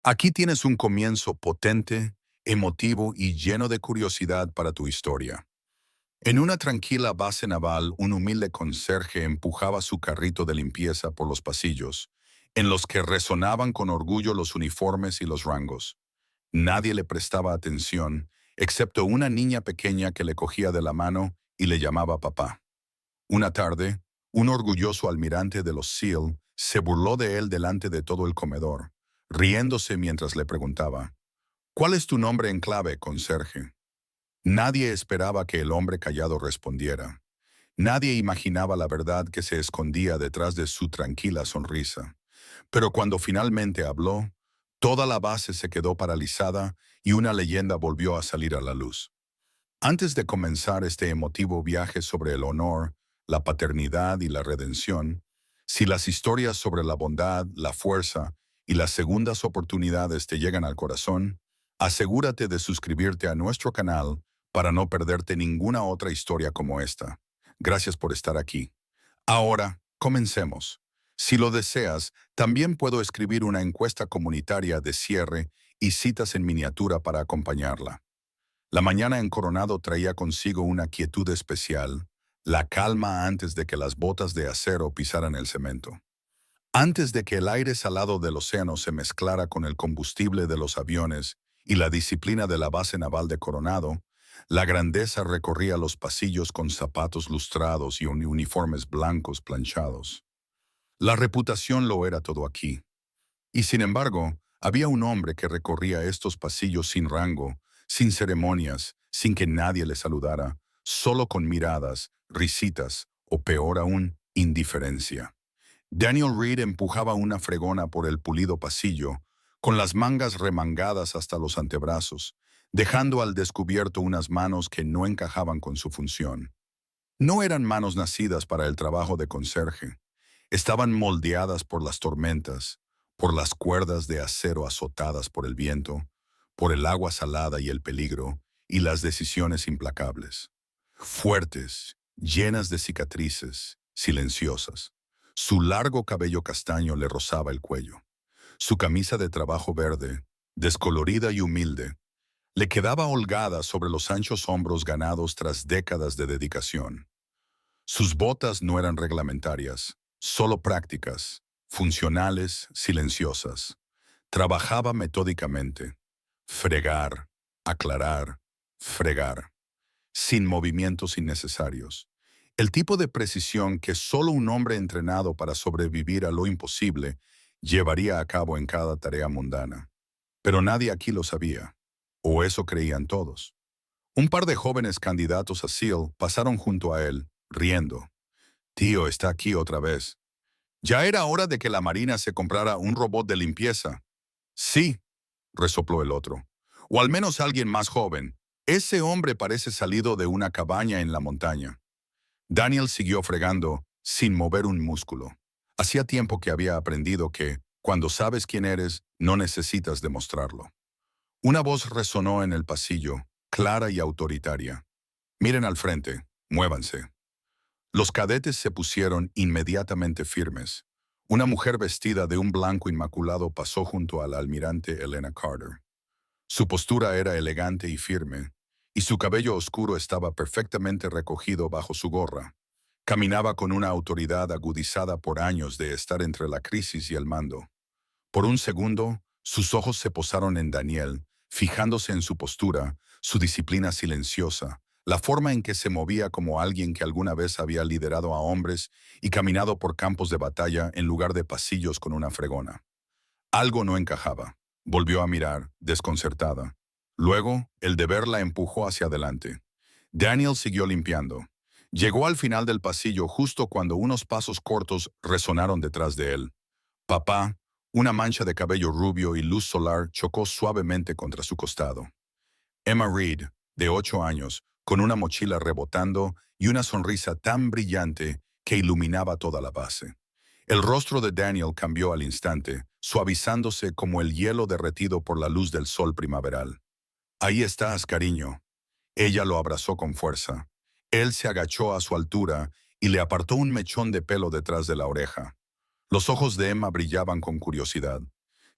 Aquí tienes un comienzo potente, emotivo y lleno de curiosidad para tu historia. En una tranquila base naval, un humilde conserje empujaba su carrito de limpieza por los pasillos, en los que resonaban con orgullo los uniformes y los rangos. Nadie le prestaba atención, excepto una niña pequeña que le cogía de la mano y le llamaba papá. Una tarde, un orgulloso almirante de los SEAL se burló de él delante de todo el comedor, riéndose mientras le preguntaba, ¿cuál es tu nombre en clave, conserje? Nadie esperaba que el hombre callado respondiera. Nadie imaginaba la verdad que se escondía detrás de su tranquila sonrisa. Pero cuando finalmente habló, toda la base se quedó paralizada y una leyenda volvió a salir a la luz. Antes de comenzar este emotivo viaje sobre el honor, la paternidad y la redención, si las historias sobre la bondad, la fuerza y las segundas oportunidades te llegan al corazón, asegúrate de suscribirte a nuestro canal para no perderte ninguna otra historia como esta. Gracias por estar aquí. Ahora, comencemos. Si lo deseas, también puedo escribir una encuesta comunitaria de cierre y citas en miniatura para acompañarla. La mañana en Coronado traía consigo una quietud especial, la calma antes de que las botas de acero pisaran el cemento. Antes de que el aire salado del océano se mezclara con el combustible de los aviones y la disciplina de la base naval de Coronado, la grandeza recorría los pasillos con zapatos lustrados y uniformes blancos planchados. La reputación lo era todo aquí. Y sin embargo, había un hombre que recorría estos pasillos sin rango, sin ceremonias, sin que nadie le saludara, solo con miradas, risitas o peor aún, indiferencia. Daniel Reed empujaba una fregona por el pulido pasillo, con las mangas remangadas hasta los antebrazos, dejando al descubierto unas manos que no encajaban con su función. No eran manos nacidas para el trabajo de conserje. Estaban moldeadas por las tormentas, por las cuerdas de acero azotadas por el viento, por el agua salada y el peligro, y las decisiones implacables. Fuertes, llenas de cicatrices, silenciosas. Su largo cabello castaño le rozaba el cuello. Su camisa de trabajo verde, descolorida y humilde, le quedaba holgada sobre los anchos hombros ganados tras décadas de dedicación. Sus botas no eran reglamentarias, solo prácticas, funcionales, silenciosas. Trabajaba metódicamente. Fregar, aclarar, fregar, sin movimientos innecesarios. El tipo de precisión que solo un hombre entrenado para sobrevivir a lo imposible llevaría a cabo en cada tarea mundana. Pero nadie aquí lo sabía, o eso creían todos. Un par de jóvenes candidatos a SEAL pasaron junto a él, riendo. Tío, está aquí otra vez. Ya era hora de que la Marina se comprara un robot de limpieza. Sí, resopló el otro. O al menos alguien más joven. Ese hombre parece salido de una cabaña en la montaña. Daniel siguió fregando, sin mover un músculo. Hacía tiempo que había aprendido que, cuando sabes quién eres, no necesitas demostrarlo. Una voz resonó en el pasillo, clara y autoritaria. Miren al frente, muévanse. Los cadetes se pusieron inmediatamente firmes. Una mujer vestida de un blanco inmaculado pasó junto al almirante Elena Carter. Su postura era elegante y firme, y su cabello oscuro estaba perfectamente recogido bajo su gorra. Caminaba con una autoridad agudizada por años de estar entre la crisis y el mando. Por un segundo, sus ojos se posaron en Daniel, fijándose en su postura, su disciplina silenciosa, la forma en que se movía como alguien que alguna vez había liderado a hombres y caminado por campos de batalla en lugar de pasillos con una fregona. Algo no encajaba. Volvió a mirar, desconcertada. Luego, el deber la empujó hacia adelante. Daniel siguió limpiando. Llegó al final del pasillo justo cuando unos pasos cortos resonaron detrás de él. Papá, una mancha de cabello rubio y luz solar chocó suavemente contra su costado. Emma Reed, de 8 años, con una mochila rebotando y una sonrisa tan brillante que iluminaba toda la base. El rostro de Daniel cambió al instante, suavizándose como el hielo derretido por la luz del sol primaveral. Ahí estás, cariño. Ella lo abrazó con fuerza. Él se agachó a su altura y le apartó un mechón de pelo detrás de la oreja. Los ojos de Emma brillaban con curiosidad.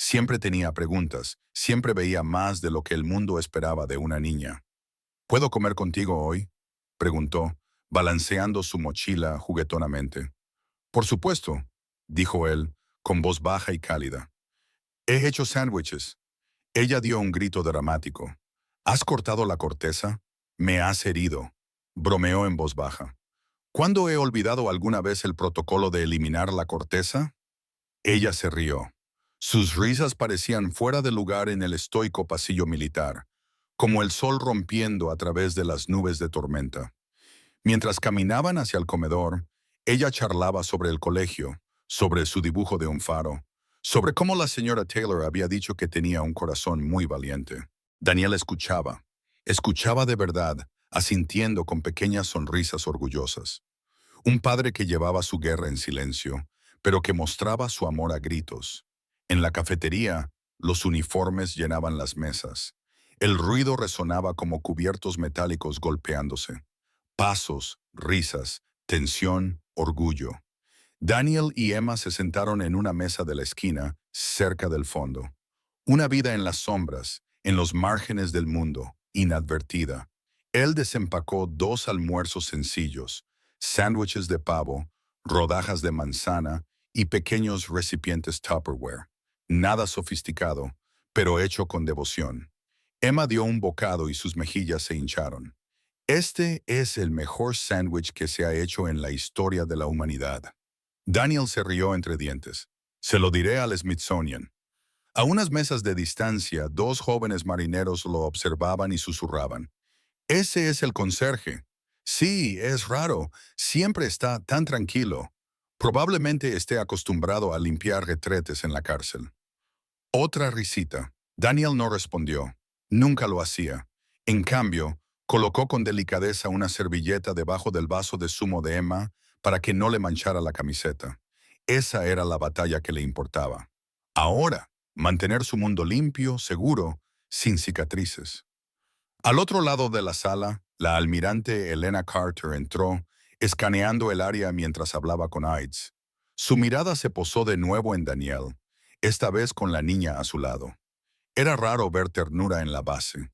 Siempre tenía preguntas, siempre veía más de lo que el mundo esperaba de una niña. ¿Puedo comer contigo hoy?, preguntó, balanceando su mochila juguetonamente. Por supuesto, dijo él, con voz baja y cálida. He hecho sándwiches. Ella dio un grito dramático. ¿Has cortado la corteza? Me has herido, bromeó en voz baja. ¿Cuándo he olvidado alguna vez el protocolo de eliminar la corteza? Ella se rió. Sus risas parecían fuera de lugar en el estoico pasillo militar, como el sol rompiendo a través de las nubes de tormenta. Mientras caminaban hacia el comedor, ella charlaba sobre el colegio, sobre su dibujo de un faro, sobre cómo la señora Taylor había dicho que tenía un corazón muy valiente. Daniel escuchaba de verdad, asintiendo con pequeñas sonrisas orgullosas. Un padre que llevaba su guerra en silencio, pero que mostraba su amor a gritos. En la cafetería, los uniformes llenaban las mesas. El ruido resonaba como cubiertos metálicos golpeándose. Pasos, risas, tensión, orgullo. Daniel y Emma se sentaron en una mesa de la esquina, cerca del fondo. Una vida en las sombras, en los márgenes del mundo, inadvertida. Él desempacó 2 almuerzos sencillos, sándwiches de pavo, rodajas de manzana y pequeños recipientes Tupperware. Nada sofisticado, pero hecho con devoción. Emma dio un bocado y sus mejillas se hincharon. Este es el mejor sándwich que se ha hecho en la historia de la humanidad. Daniel se rió entre dientes. Se lo diré al Smithsonian. A unas mesas de distancia, 2 jóvenes marineros lo observaban y susurraban. Ese es el conserje. Sí, es raro. Siempre está tan tranquilo. Probablemente esté acostumbrado a limpiar retretes en la cárcel. Otra risita. Daniel no respondió. Nunca lo hacía. En cambio, colocó con delicadeza una servilleta debajo del vaso de zumo de Emma para que no le manchara la camiseta. Esa era la batalla que le importaba. Ahora, mantener su mundo limpio, seguro, sin cicatrices. Al otro lado de la sala, la almirante Elena Carter entró, escaneando el área mientras hablaba con Aids. Su mirada se posó de nuevo en Daniel, esta vez con la niña a su lado. Era raro ver ternura en la base.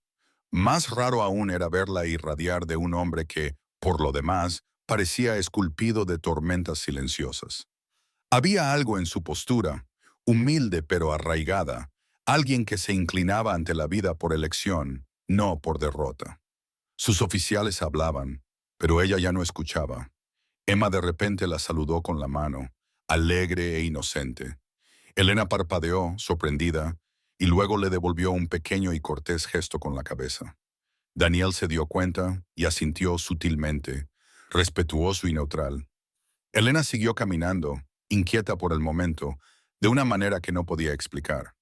Más raro aún era verla irradiar de un hombre que, por lo demás, parecía esculpido de tormentas silenciosas. Había algo en su postura, humilde pero arraigada, alguien que se inclinaba ante la vida por elección, no por derrota. Sus oficiales hablaban, pero ella ya no escuchaba. Emma de repente la saludó con la mano, alegre e inocente. Elena parpadeó, sorprendida, y luego le devolvió un pequeño y cortés gesto con la cabeza. Daniel se dio cuenta y asintió sutilmente, respetuoso y neutral. Elena siguió caminando, inquieta por el momento, de una manera que no podía explicar.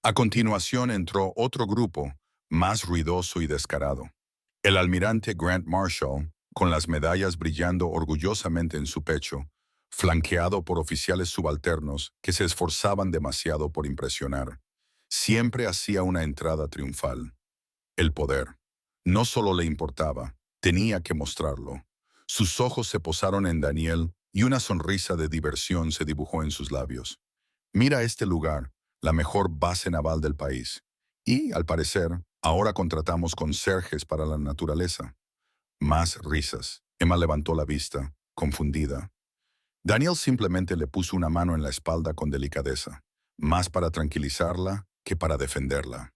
A continuación entró otro grupo, más ruidoso y descarado. El almirante Grant Marshall, con las medallas brillando orgullosamente en su pecho, flanqueado por oficiales subalternos que se esforzaban demasiado por impresionar. Siempre hacía una entrada triunfal. El poder. No solo le importaba, tenía que mostrarlo. Sus ojos se posaron en Daniel y una sonrisa de diversión se dibujó en sus labios. Mira este lugar, la mejor base naval del país. Y, al parecer, ahora contratamos conserjes para la naturaleza. Más risas. Emma levantó la vista, confundida. Daniel simplemente le puso una mano en la espalda con delicadeza, más para tranquilizarla que para defenderla.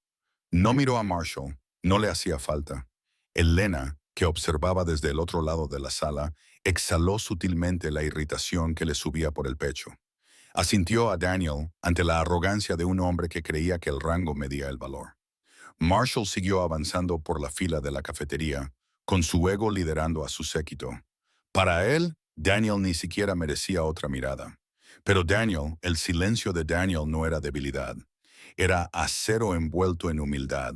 No miró a Marshall, no le hacía falta. Elena, que observaba desde el otro lado de la sala, exhaló sutilmente la irritación que le subía por el pecho. Asintió a Daniel ante la arrogancia de un hombre que creía que el rango medía el valor. Marshall siguió avanzando por la fila de la cafetería, con su ego liderando a su séquito. Para él, Daniel ni siquiera merecía otra mirada. Pero el silencio de Daniel no era debilidad. Era acero envuelto en humildad.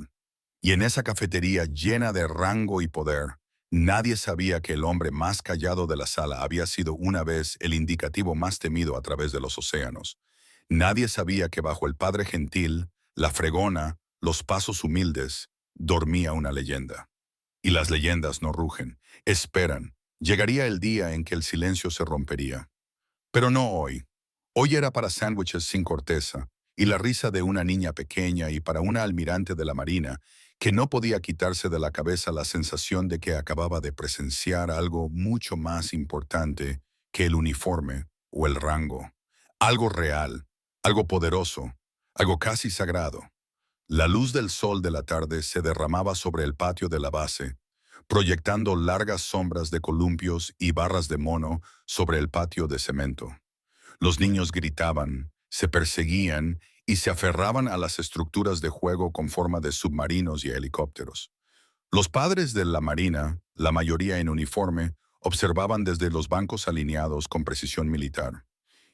Y en esa cafetería llena de rango y poder, nadie sabía que el hombre más callado de la sala había sido una vez el indicativo más temido a través de los océanos. Nadie sabía que bajo el padre gentil, la fregona, los pasos humildes, dormía una leyenda. Y las leyendas no rugen, esperan. Llegaría el día en que el silencio se rompería. Pero no hoy. Hoy era para sándwiches sin corteza, y la risa de una niña pequeña y para una almirante de la Marina que no podía quitarse de la cabeza la sensación de que acababa de presenciar algo mucho más importante que el uniforme o el rango. Algo real, algo poderoso, algo casi sagrado. La luz del sol de la tarde se derramaba sobre el patio de la base, proyectando largas sombras de columpios y barras de mono sobre el patio de cemento. Los niños gritaban, se perseguían y se aferraban a las estructuras de juego con forma de submarinos y helicópteros. Los padres de la Marina, la mayoría en uniforme, observaban desde los bancos alineados con precisión militar.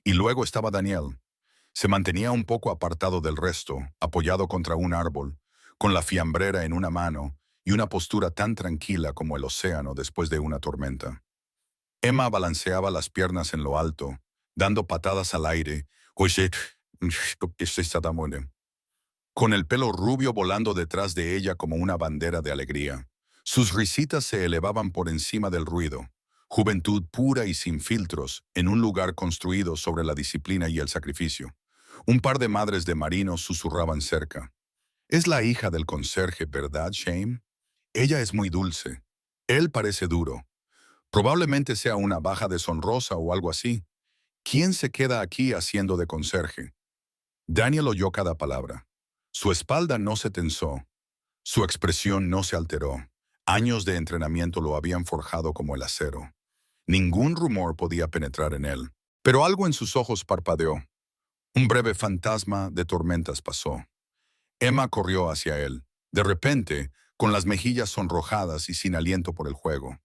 Y luego estaba Daniel. Se mantenía un poco apartado del resto, apoyado contra un árbol, con la fiambrera en una mano y una postura tan tranquila como el océano después de una tormenta. Emma balanceaba las piernas en lo alto, dando patadas al aire, con el pelo rubio volando detrás de ella como una bandera de alegría. Sus risitas se elevaban por encima del ruido. Juventud pura y sin filtros, en un lugar construido sobre la disciplina y el sacrificio. Un par de madres de marinos susurraban cerca. Es la hija del conserje, ¿verdad, Shane? Ella es muy dulce. Él parece duro. Probablemente sea una baja deshonrosa o algo así. ¿Quién se queda aquí haciendo de conserje? Daniel oyó cada palabra. Su espalda no se tensó. Su expresión no se alteró. Años de entrenamiento lo habían forjado como el acero. Ningún rumor podía penetrar en él. Pero algo en sus ojos parpadeó. Un breve fantasma de tormentas pasó. Emma corrió hacia él, de repente, con las mejillas sonrojadas y sin aliento por el juego.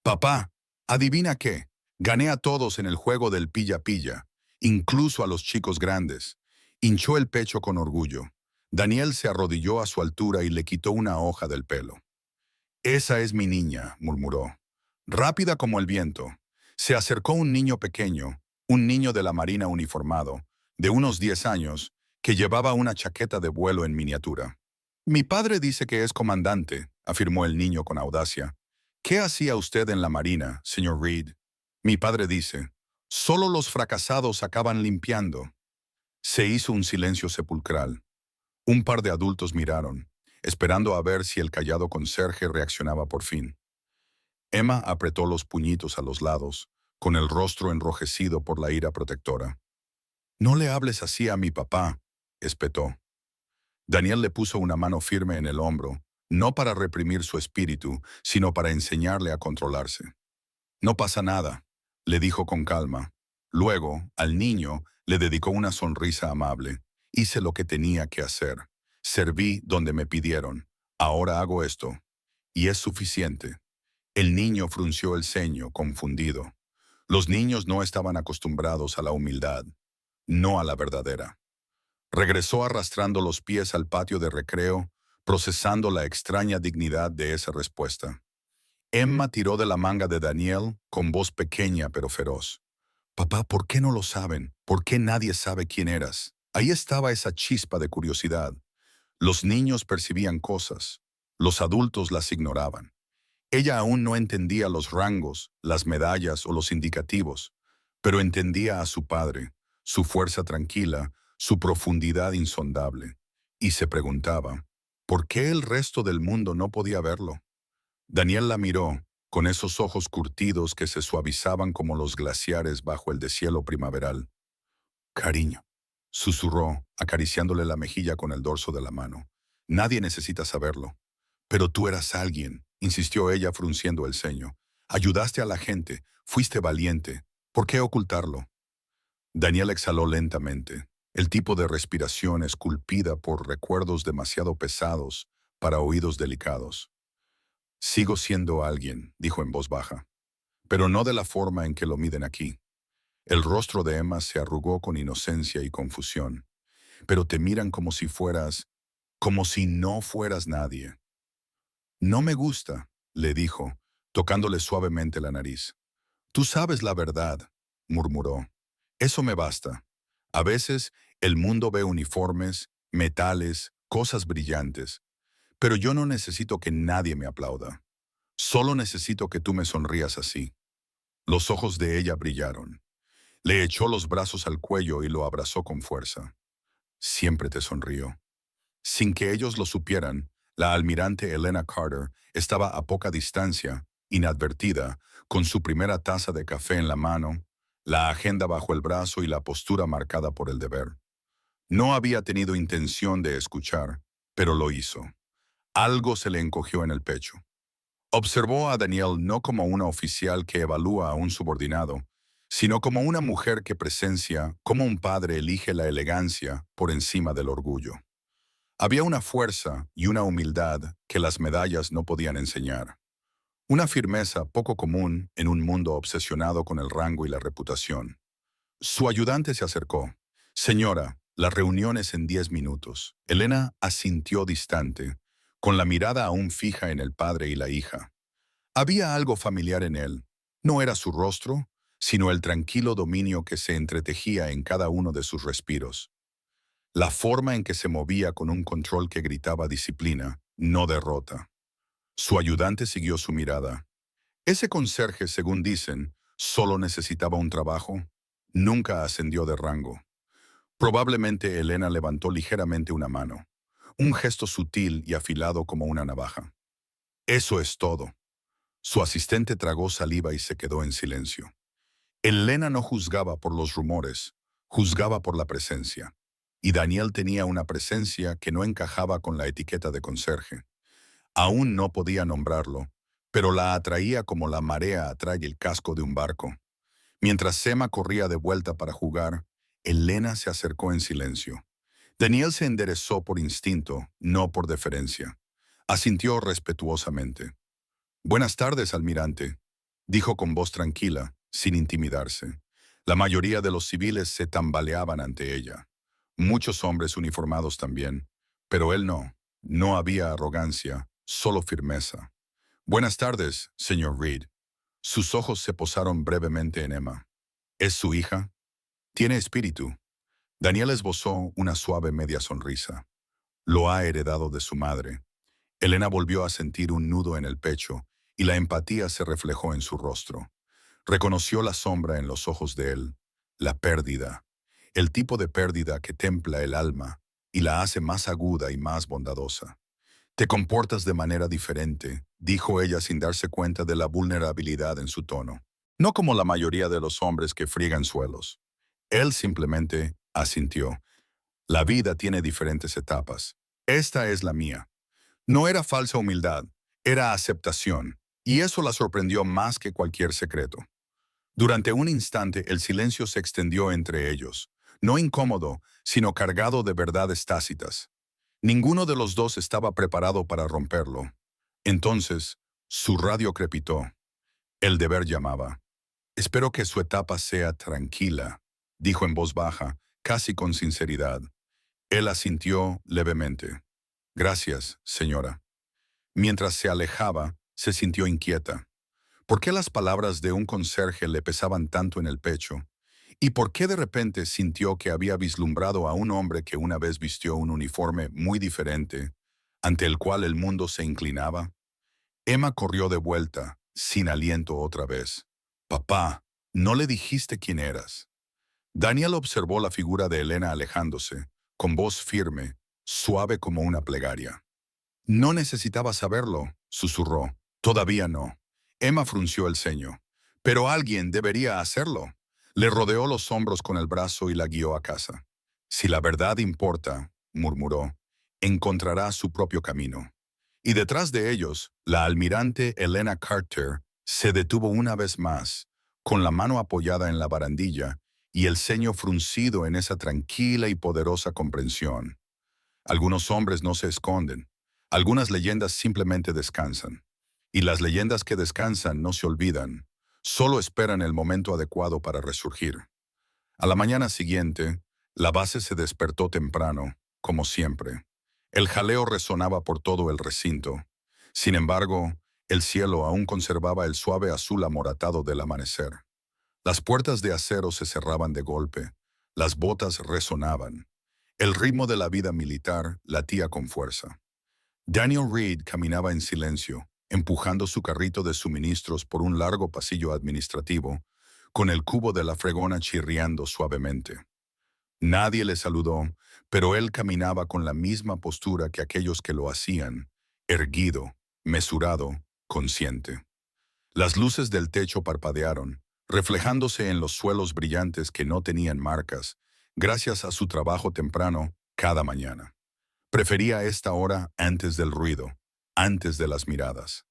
«Papá, ¿adivina qué? Gané a todos en el juego del pilla-pilla, incluso a los chicos grandes». Hinchó el pecho con orgullo. Daniel se arrodilló a su altura y le quitó una hoja del pelo. «Esa es mi niña», murmuró. Rápida como el viento, se acercó un niño pequeño, un niño de la Marina uniformado, de unos 10 años, que llevaba una chaqueta de vuelo en miniatura. «Mi padre dice que es comandante», afirmó el niño con audacia. «¿Qué hacía usted en la Marina, señor Reed?» «Mi padre dice, solo los fracasados acaban limpiando». Se hizo un silencio sepulcral. Un par de adultos miraron, esperando a ver si el callado conserje reaccionaba por fin. Emma apretó los puñitos a los lados, con el rostro enrojecido por la ira protectora. «No le hables así a mi papá», espetó. Daniel le puso una mano firme en el hombro, no para reprimir su espíritu, sino para enseñarle a controlarse. «No pasa nada», le dijo con calma. Luego, al niño, le dedicó una sonrisa amable. «Hice lo que tenía que hacer. Serví donde me pidieron. Ahora hago esto. Y es suficiente». El niño frunció el ceño, confundido. Los niños no estaban acostumbrados a la humildad, no a la verdadera. Regresó arrastrando los pies al patio de recreo, procesando la extraña dignidad de esa respuesta. Emma tiró de la manga de Daniel con voz pequeña pero feroz. «Papá, ¿por qué no lo saben? ¿Por qué nadie sabe quién eras?» Ahí estaba esa chispa de curiosidad. Los niños percibían cosas, los adultos las ignoraban. Ella aún no entendía los rangos, las medallas o los indicativos, pero entendía a su padre, su fuerza tranquila, su profundidad insondable, y se preguntaba, ¿por qué el resto del mundo no podía verlo? Daniel la miró, con esos ojos curtidos que se suavizaban como los glaciares bajo el deshielo primaveral. «Cariño», susurró, acariciándole la mejilla con el dorso de la mano. «Nadie necesita saberlo». «Pero tú eras alguien», insistió ella frunciendo el ceño. «Ayudaste a la gente, fuiste valiente. ¿Por qué ocultarlo?» Daniel exhaló lentamente, el tipo de respiración esculpida por recuerdos demasiado pesados para oídos delicados. «Sigo siendo alguien», dijo en voz baja, «pero no de la forma en que lo miden aquí». El rostro de Emma se arrugó con inocencia y confusión. «Pero te miran como si fueras, como si no fueras nadie». «No me gusta», le dijo, tocándole suavemente la nariz. «Tú sabes la verdad», murmuró. «Eso me basta. A veces el mundo ve uniformes, metales, cosas brillantes, pero yo no necesito que nadie me aplauda. Solo necesito que tú me sonrías así». Los ojos de ella brillaron. Le echó los brazos al cuello y lo abrazó con fuerza. siempre te sonrío. Sin que ellos lo supieran, la almirante Elena Carter estaba a poca distancia, inadvertida, con su primera taza de café en la mano, la agenda bajo el brazo y la postura marcada por el deber. No había tenido intención de escuchar, pero lo hizo. Algo se le encogió en el pecho. Observó a Danielle no como una oficial que evalúa a un subordinado, sino como una mujer que presencia cómo un padre elige la elegancia por encima del orgullo. Había una fuerza y una humildad que las medallas no podían enseñar. Una firmeza poco común en un mundo obsesionado con el rango y la reputación. Su ayudante se acercó. Señora, la reunión es en 10 minutos. Elena asintió distante, con la mirada aún fija en el padre y la hija. Había algo familiar en él. No era su rostro, sino el tranquilo dominio que se entretejía en cada uno de sus respiros. La forma en que se movía con un control que gritaba disciplina, no derrota. Su ayudante siguió su mirada. Ese conserje, según dicen, solo necesitaba un trabajo. Nunca ascendió de rango. Probablemente Elena levantó ligeramente una mano, un gesto sutil y afilado como una navaja. Eso es todo. Su asistente tragó saliva y se quedó en silencio. Elena no juzgaba por los rumores, juzgaba por la presencia. Y Daniel tenía una presencia que no encajaba con la etiqueta de conserje. Aún no podía nombrarlo, pero la atraía como la marea atrae el casco de un barco. Mientras Emma corría de vuelta para jugar, Elena se acercó en silencio. Daniel se enderezó por instinto, no por deferencia. Asintió respetuosamente. «Buenas tardes, almirante», dijo con voz tranquila, sin intimidarse. La mayoría de los civiles se tambaleaban ante ella. Muchos hombres uniformados también, pero él no. No había arrogancia, solo firmeza. «Buenas tardes, señor Reed». Sus ojos se posaron brevemente en Emma. «¿Es su hija? Tiene espíritu». Daniel esbozó una suave media sonrisa. Lo ha heredado de su madre. Elena volvió a sentir un nudo en el pecho y la empatía se reflejó en su rostro. Reconoció la sombra en los ojos de él, la pérdida, el tipo de pérdida que templa el alma y la hace más aguda y más bondadosa. «Te comportas de manera diferente», dijo ella sin darse cuenta de la vulnerabilidad en su tono. No como la mayoría de los hombres que friegan suelos. Él simplemente asintió. «La vida tiene diferentes etapas. Esta es la mía». No era falsa humildad, era aceptación, y eso la sorprendió más que cualquier secreto. Durante un instante el silencio se extendió entre ellos, no incómodo, sino cargado de verdades tácitas. Ninguno de los dos estaba preparado para romperlo. Entonces, su radio crepitó. El deber llamaba. «Espero que su etapa sea tranquila», dijo en voz baja, casi con sinceridad. Él asintió levemente. «Gracias, señora». Mientras se alejaba, se sintió inquieta. ¿Por qué las palabras de un conserje le pesaban tanto en el pecho? ¿Y por qué de repente sintió que había vislumbrado a un hombre que una vez vistió un uniforme muy diferente, ante el cual el mundo se inclinaba? Emma corrió de vuelta, sin aliento otra vez. «Papá, ¿no le dijiste quién eras?» Daniel observó la figura de Elena alejándose, con voz firme, suave como una plegaria. «No necesitaba saberlo», susurró. «Todavía no». Emma frunció el ceño. «Pero alguien debería hacerlo». Le rodeó los hombros con el brazo y la guió a casa. «Si la verdad importa», murmuró, «encontrará su propio camino». Y detrás de ellos, la almirante Elena Carter se detuvo una vez más, con la mano apoyada en la barandilla y el ceño fruncido en esa tranquila y poderosa comprensión. Algunos hombres no se esconden. Algunas leyendas simplemente descansan. Y las leyendas que descansan no se olvidan, solo esperan el momento adecuado para resurgir. A la mañana siguiente, la base se despertó temprano, como siempre. El jaleo resonaba por todo el recinto. Sin embargo, el cielo aún conservaba el suave azul amoratado del amanecer. Las puertas de acero se cerraban de golpe. Las botas resonaban. El ritmo de la vida militar latía con fuerza. Daniel Reed caminaba en silencio, empujando su carrito de suministros por un largo pasillo administrativo, con el cubo de la fregona chirriando suavemente. Nadie le saludó, pero él caminaba con la misma postura que aquellos que lo hacían, erguido, mesurado, consciente. Las luces del techo parpadearon, reflejándose en los suelos brillantes que no tenían marcas, gracias a su trabajo temprano cada mañana. Prefería esta hora antes del ruido, antes de las miradas.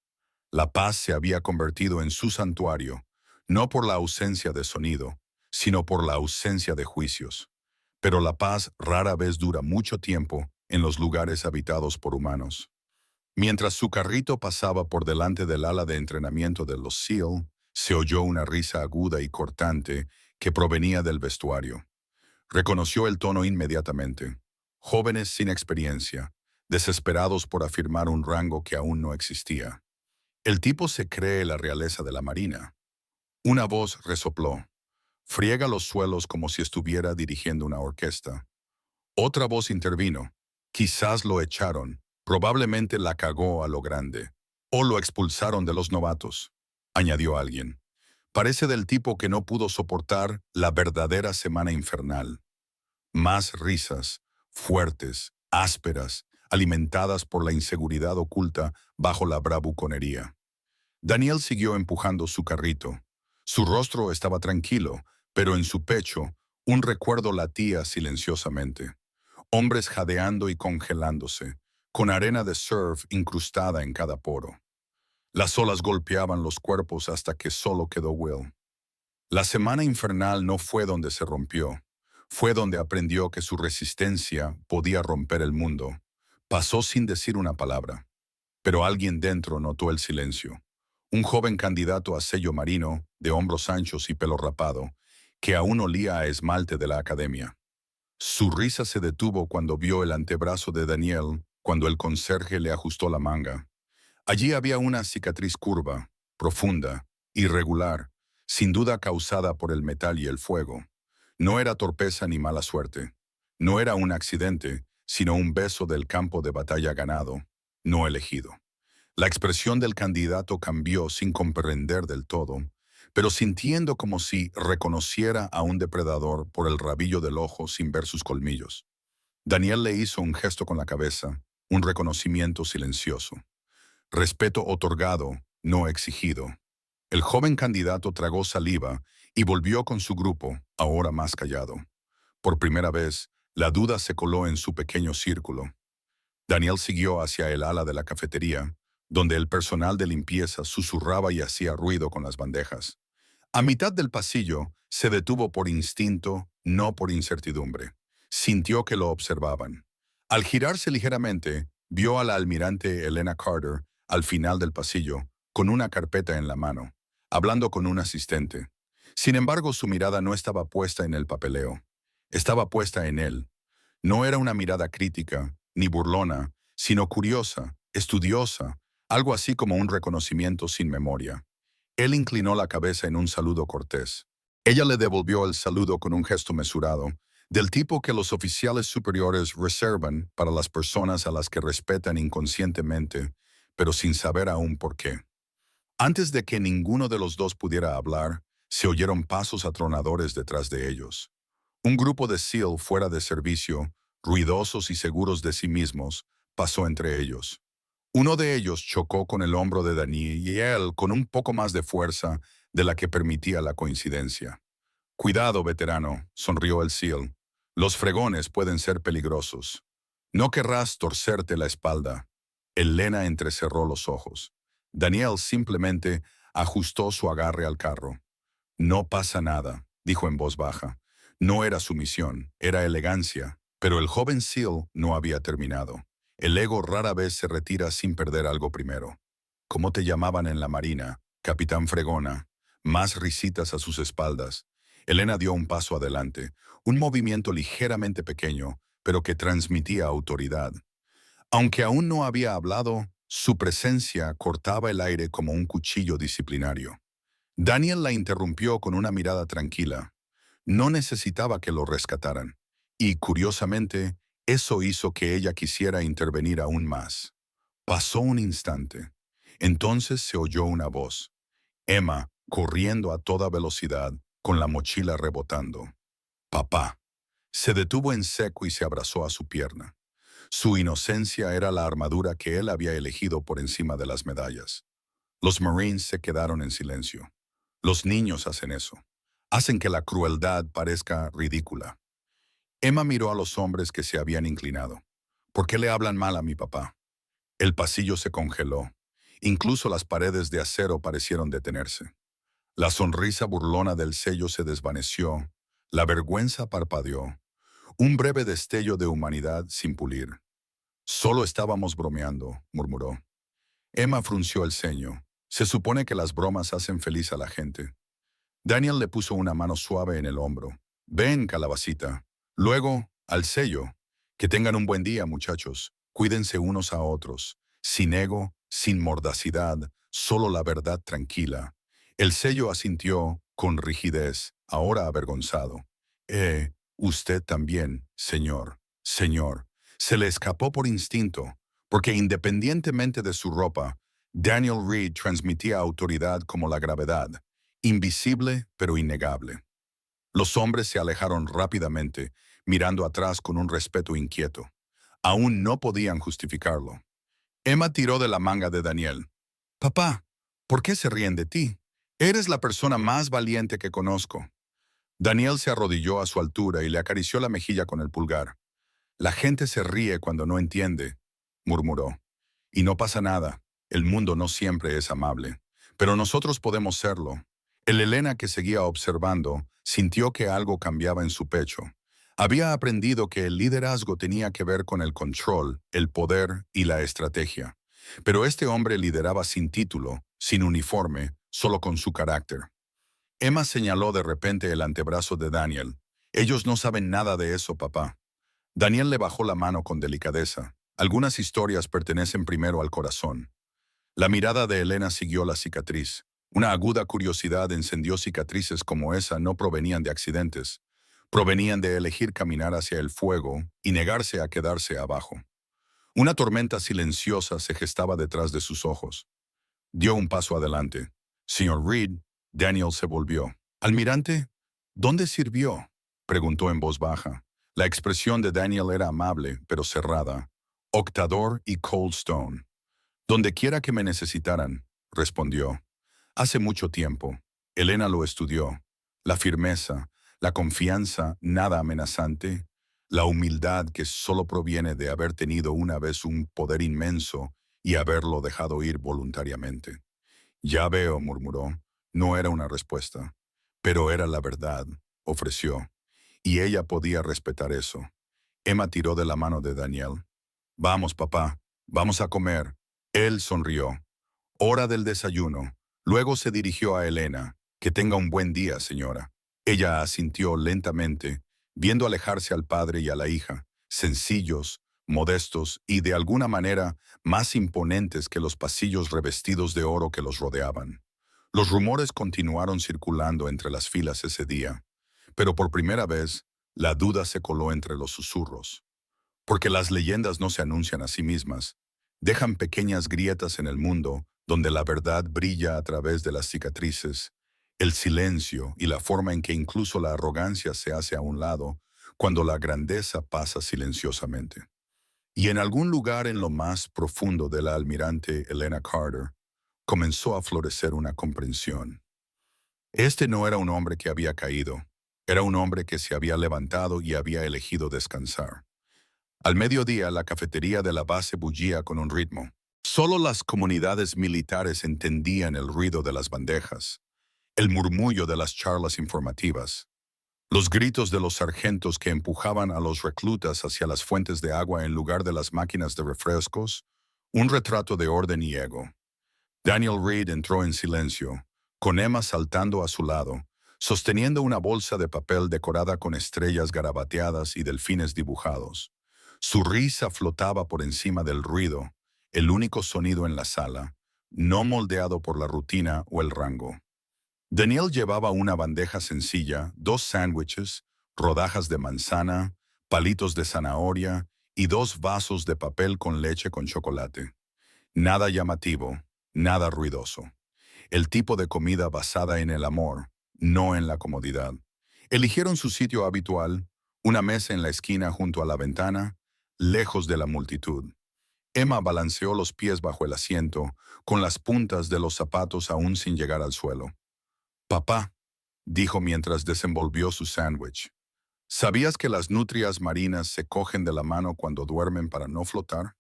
La paz se había convertido en su santuario, no por la ausencia de sonido, sino por la ausencia de juicios. Pero la paz rara vez dura mucho tiempo en los lugares habitados por humanos. Mientras su carrito pasaba por delante del ala de entrenamiento de los SEAL, se oyó una risa aguda y cortante que provenía del vestuario. Reconoció el tono inmediatamente. Jóvenes sin experiencia, desesperados por afirmar un rango que aún no existía. El tipo se cree la realeza de la marina. Una voz resopló. Friega los suelos como si estuviera dirigiendo una orquesta. Otra voz intervino. Quizás lo echaron. Probablemente la cagó a lo grande. O lo expulsaron de los novatos, añadió alguien. Parece del tipo que no pudo soportar la verdadera semana infernal. Más risas, fuertes, ásperas, alimentadas por la inseguridad oculta bajo la bravuconería. Daniel siguió empujando su carrito. Su rostro estaba tranquilo, pero en su pecho un recuerdo latía silenciosamente. Hombres jadeando y congelándose, con arena de surf incrustada en cada poro. Las olas golpeaban los cuerpos hasta que solo quedó Will. La semana infernal no fue donde se rompió, fue donde aprendió que su resistencia podía romper el mundo. Pasó sin decir una palabra, pero alguien dentro notó el silencio. Un joven candidato a sello marino, de hombros anchos y pelo rapado, que aún olía a esmalte de la academia. Su risa se detuvo cuando vio el antebrazo de Daniel, cuando el conserje le ajustó la manga. Allí había una cicatriz curva, profunda, irregular, sin duda causada por el metal y el fuego. No era torpeza ni mala suerte. No era un accidente, sino un beso del campo de batalla ganado, no elegido. La expresión del candidato cambió sin comprender del todo, pero sintiendo como si reconociera a un depredador por el rabillo del ojo sin ver sus colmillos. Daniel le hizo un gesto con la cabeza, un reconocimiento silencioso. Respeto otorgado, no exigido. El joven candidato tragó saliva y volvió con su grupo, ahora más callado. Por primera vez, la duda se coló en su pequeño círculo. Daniel siguió hacia el ala de la cafetería, donde el personal de limpieza susurraba y hacía ruido con las bandejas. A mitad del pasillo, se detuvo por instinto, no por incertidumbre. Sintió que lo observaban. Al girarse ligeramente, vio a la almirante Elena Carter al final del pasillo, con una carpeta en la mano, hablando con un asistente. Sin embargo, su mirada no estaba puesta en el papeleo. Estaba puesta en él. No era una mirada crítica, ni burlona, sino curiosa, estudiosa, algo así como un reconocimiento sin memoria. Él inclinó la cabeza en un saludo cortés. Ella le devolvió el saludo con un gesto mesurado, del tipo que los oficiales superiores reservan para las personas a las que respetan inconscientemente, pero sin saber aún por qué. Antes de que ninguno de los dos pudiera hablar, se oyeron pasos atronadores detrás de ellos. Un grupo de SEAL fuera de servicio, ruidosos y seguros de sí mismos, pasó entre ellos. Uno de ellos chocó con el hombro de Daniel y él con un poco más de fuerza de la que permitía la coincidencia. Cuidado, veterano, sonrió el SEAL. Los fregones pueden ser peligrosos. No querrás torcerte la espalda. Elena entrecerró los ojos. Daniel simplemente ajustó su agarre al carro. No pasa nada, dijo en voz baja. No era sumisión, era elegancia, pero el joven SEAL no había terminado. El ego rara vez se retira sin perder algo primero. ¿Cómo te llamaban en la marina? Capitán Fregona. Más risitas a sus espaldas. Elena dio un paso adelante, un movimiento ligeramente pequeño, pero que transmitía autoridad. Aunque aún no había hablado, su presencia cortaba el aire como un cuchillo disciplinario. Daniel la interrumpió con una mirada tranquila. No necesitaba que lo rescataran. Y, curiosamente, eso hizo que ella quisiera intervenir aún más. Pasó un instante. Entonces se oyó una voz. Emma, corriendo a toda velocidad, con la mochila rebotando. Papá. Se detuvo en seco y se abrazó a su pierna. Su inocencia era la armadura que él había elegido por encima de las medallas. Los Marines se quedaron en silencio. Los niños hacen eso. Hacen que la crueldad parezca ridícula. Emma miró a los hombres que se habían inclinado. ¿Por qué le hablan mal a mi papá? El pasillo se congeló. Incluso las paredes de acero parecieron detenerse. La sonrisa burlona del sello se desvaneció. La vergüenza parpadeó. Un breve destello de humanidad sin pulir. Solo estábamos bromeando, murmuró. Emma frunció el ceño. Se supone que las bromas hacen feliz a la gente. Daniel le puso una mano suave en el hombro. Ven, calabacita. Luego, al sello. Que tengan un buen día, muchachos. Cuídense unos a otros. Sin ego, sin mordacidad, solo la verdad tranquila. El sello asintió con rigidez, ahora avergonzado. Usted también, señor. Señor. Se le escapó por instinto, porque independientemente de su ropa, Daniel Reed transmitía autoridad como la gravedad, invisible pero innegable. Los hombres se alejaron rápidamente, mirando atrás con un respeto inquieto. Aún no podían justificarlo. Emma tiró de la manga de Daniel. Papá, ¿por qué se ríen de ti? Eres la persona más valiente que conozco. Daniel se arrodilló a su altura y le acarició la mejilla con el pulgar. La gente se ríe cuando no entiende, murmuró. Y no pasa nada, el mundo no siempre es amable. Pero nosotros podemos serlo. El Elena que seguía observando sintió que algo cambiaba en su pecho. Había aprendido que el liderazgo tenía que ver con el control, el poder y la estrategia. Pero este hombre lideraba sin título, sin uniforme, solo con su carácter. Emma señaló de repente el antebrazo de Daniel. Ellos no saben nada de eso, papá. Daniel le bajó la mano con delicadeza. Algunas historias pertenecen primero al corazón. La mirada de Elena siguió la cicatriz. Una aguda curiosidad encendió. Cicatrices como esa no provenían de accidentes. Provenían de elegir caminar hacia el fuego y negarse a quedarse abajo. Una tormenta silenciosa se gestaba detrás de sus ojos. Dio un paso adelante. Señor Reed, Daniel se volvió. Almirante, ¿dónde sirvió? Preguntó en voz baja. La expresión de Daniel era amable, pero cerrada. Octador y Coldstone. Donde quiera que me necesitaran, respondió. Hace mucho tiempo. Elena lo estudió. La firmeza, la confianza nada amenazante, la humildad que solo proviene de haber tenido una vez un poder inmenso y haberlo dejado ir voluntariamente. Ya veo, murmuró. No era una respuesta, pero era la verdad, ofreció. Y ella podía respetar eso. Emma tiró de la mano de Daniel. Vamos, papá, vamos a comer. Él sonrió. Hora del desayuno. Luego se dirigió a Elena. Que tenga un buen día, señora. Ella asintió lentamente, viendo alejarse al padre y a la hija, sencillos, modestos y de alguna manera más imponentes que los pasillos revestidos de oro que los rodeaban. Los rumores continuaron circulando entre las filas ese día, pero por primera vez la duda se coló entre los susurros. Porque las leyendas no se anuncian a sí mismas, dejan pequeñas grietas en el mundo donde la verdad brilla a través de las cicatrices, el silencio y la forma en que incluso la arrogancia se hace a un lado cuando la grandeza pasa silenciosamente. Y en algún lugar en lo más profundo de la almirante Elena Carter comenzó a florecer una comprensión. Este no era un hombre que había caído, era un hombre que se había levantado y había elegido descansar. Al mediodía, la cafetería de la base bullía con un ritmo. Solo las comunidades militares entendían el ruido de las bandejas, el murmullo de las charlas informativas, los gritos de los sargentos que empujaban a los reclutas hacia las fuentes de agua en lugar de las máquinas de refrescos, un retrato de orden y ego. Daniel Reed entró en silencio, con Emma saltando a su lado, sosteniendo una bolsa de papel decorada con estrellas garabateadas y delfines dibujados. Su risa flotaba por encima del ruido, el único sonido en la sala, no moldeado por la rutina o el rango. Daniel llevaba una bandeja sencilla, 2 sándwiches, rodajas de manzana, palitos de zanahoria y 2 vasos de papel con leche con chocolate. Nada llamativo, nada ruidoso. El tipo de comida basada en el amor, no en la comodidad. Eligieron su sitio habitual, Una mesa en la esquina junto a la ventana, lejos de la multitud. Emma balanceó los pies bajo el asiento, con las puntas de los zapatos aún sin llegar al suelo. Papá, dijo mientras desenvolvió su sándwich. ¿Sabías que las nutrias marinas se cogen de la mano cuando duermen para no flotar?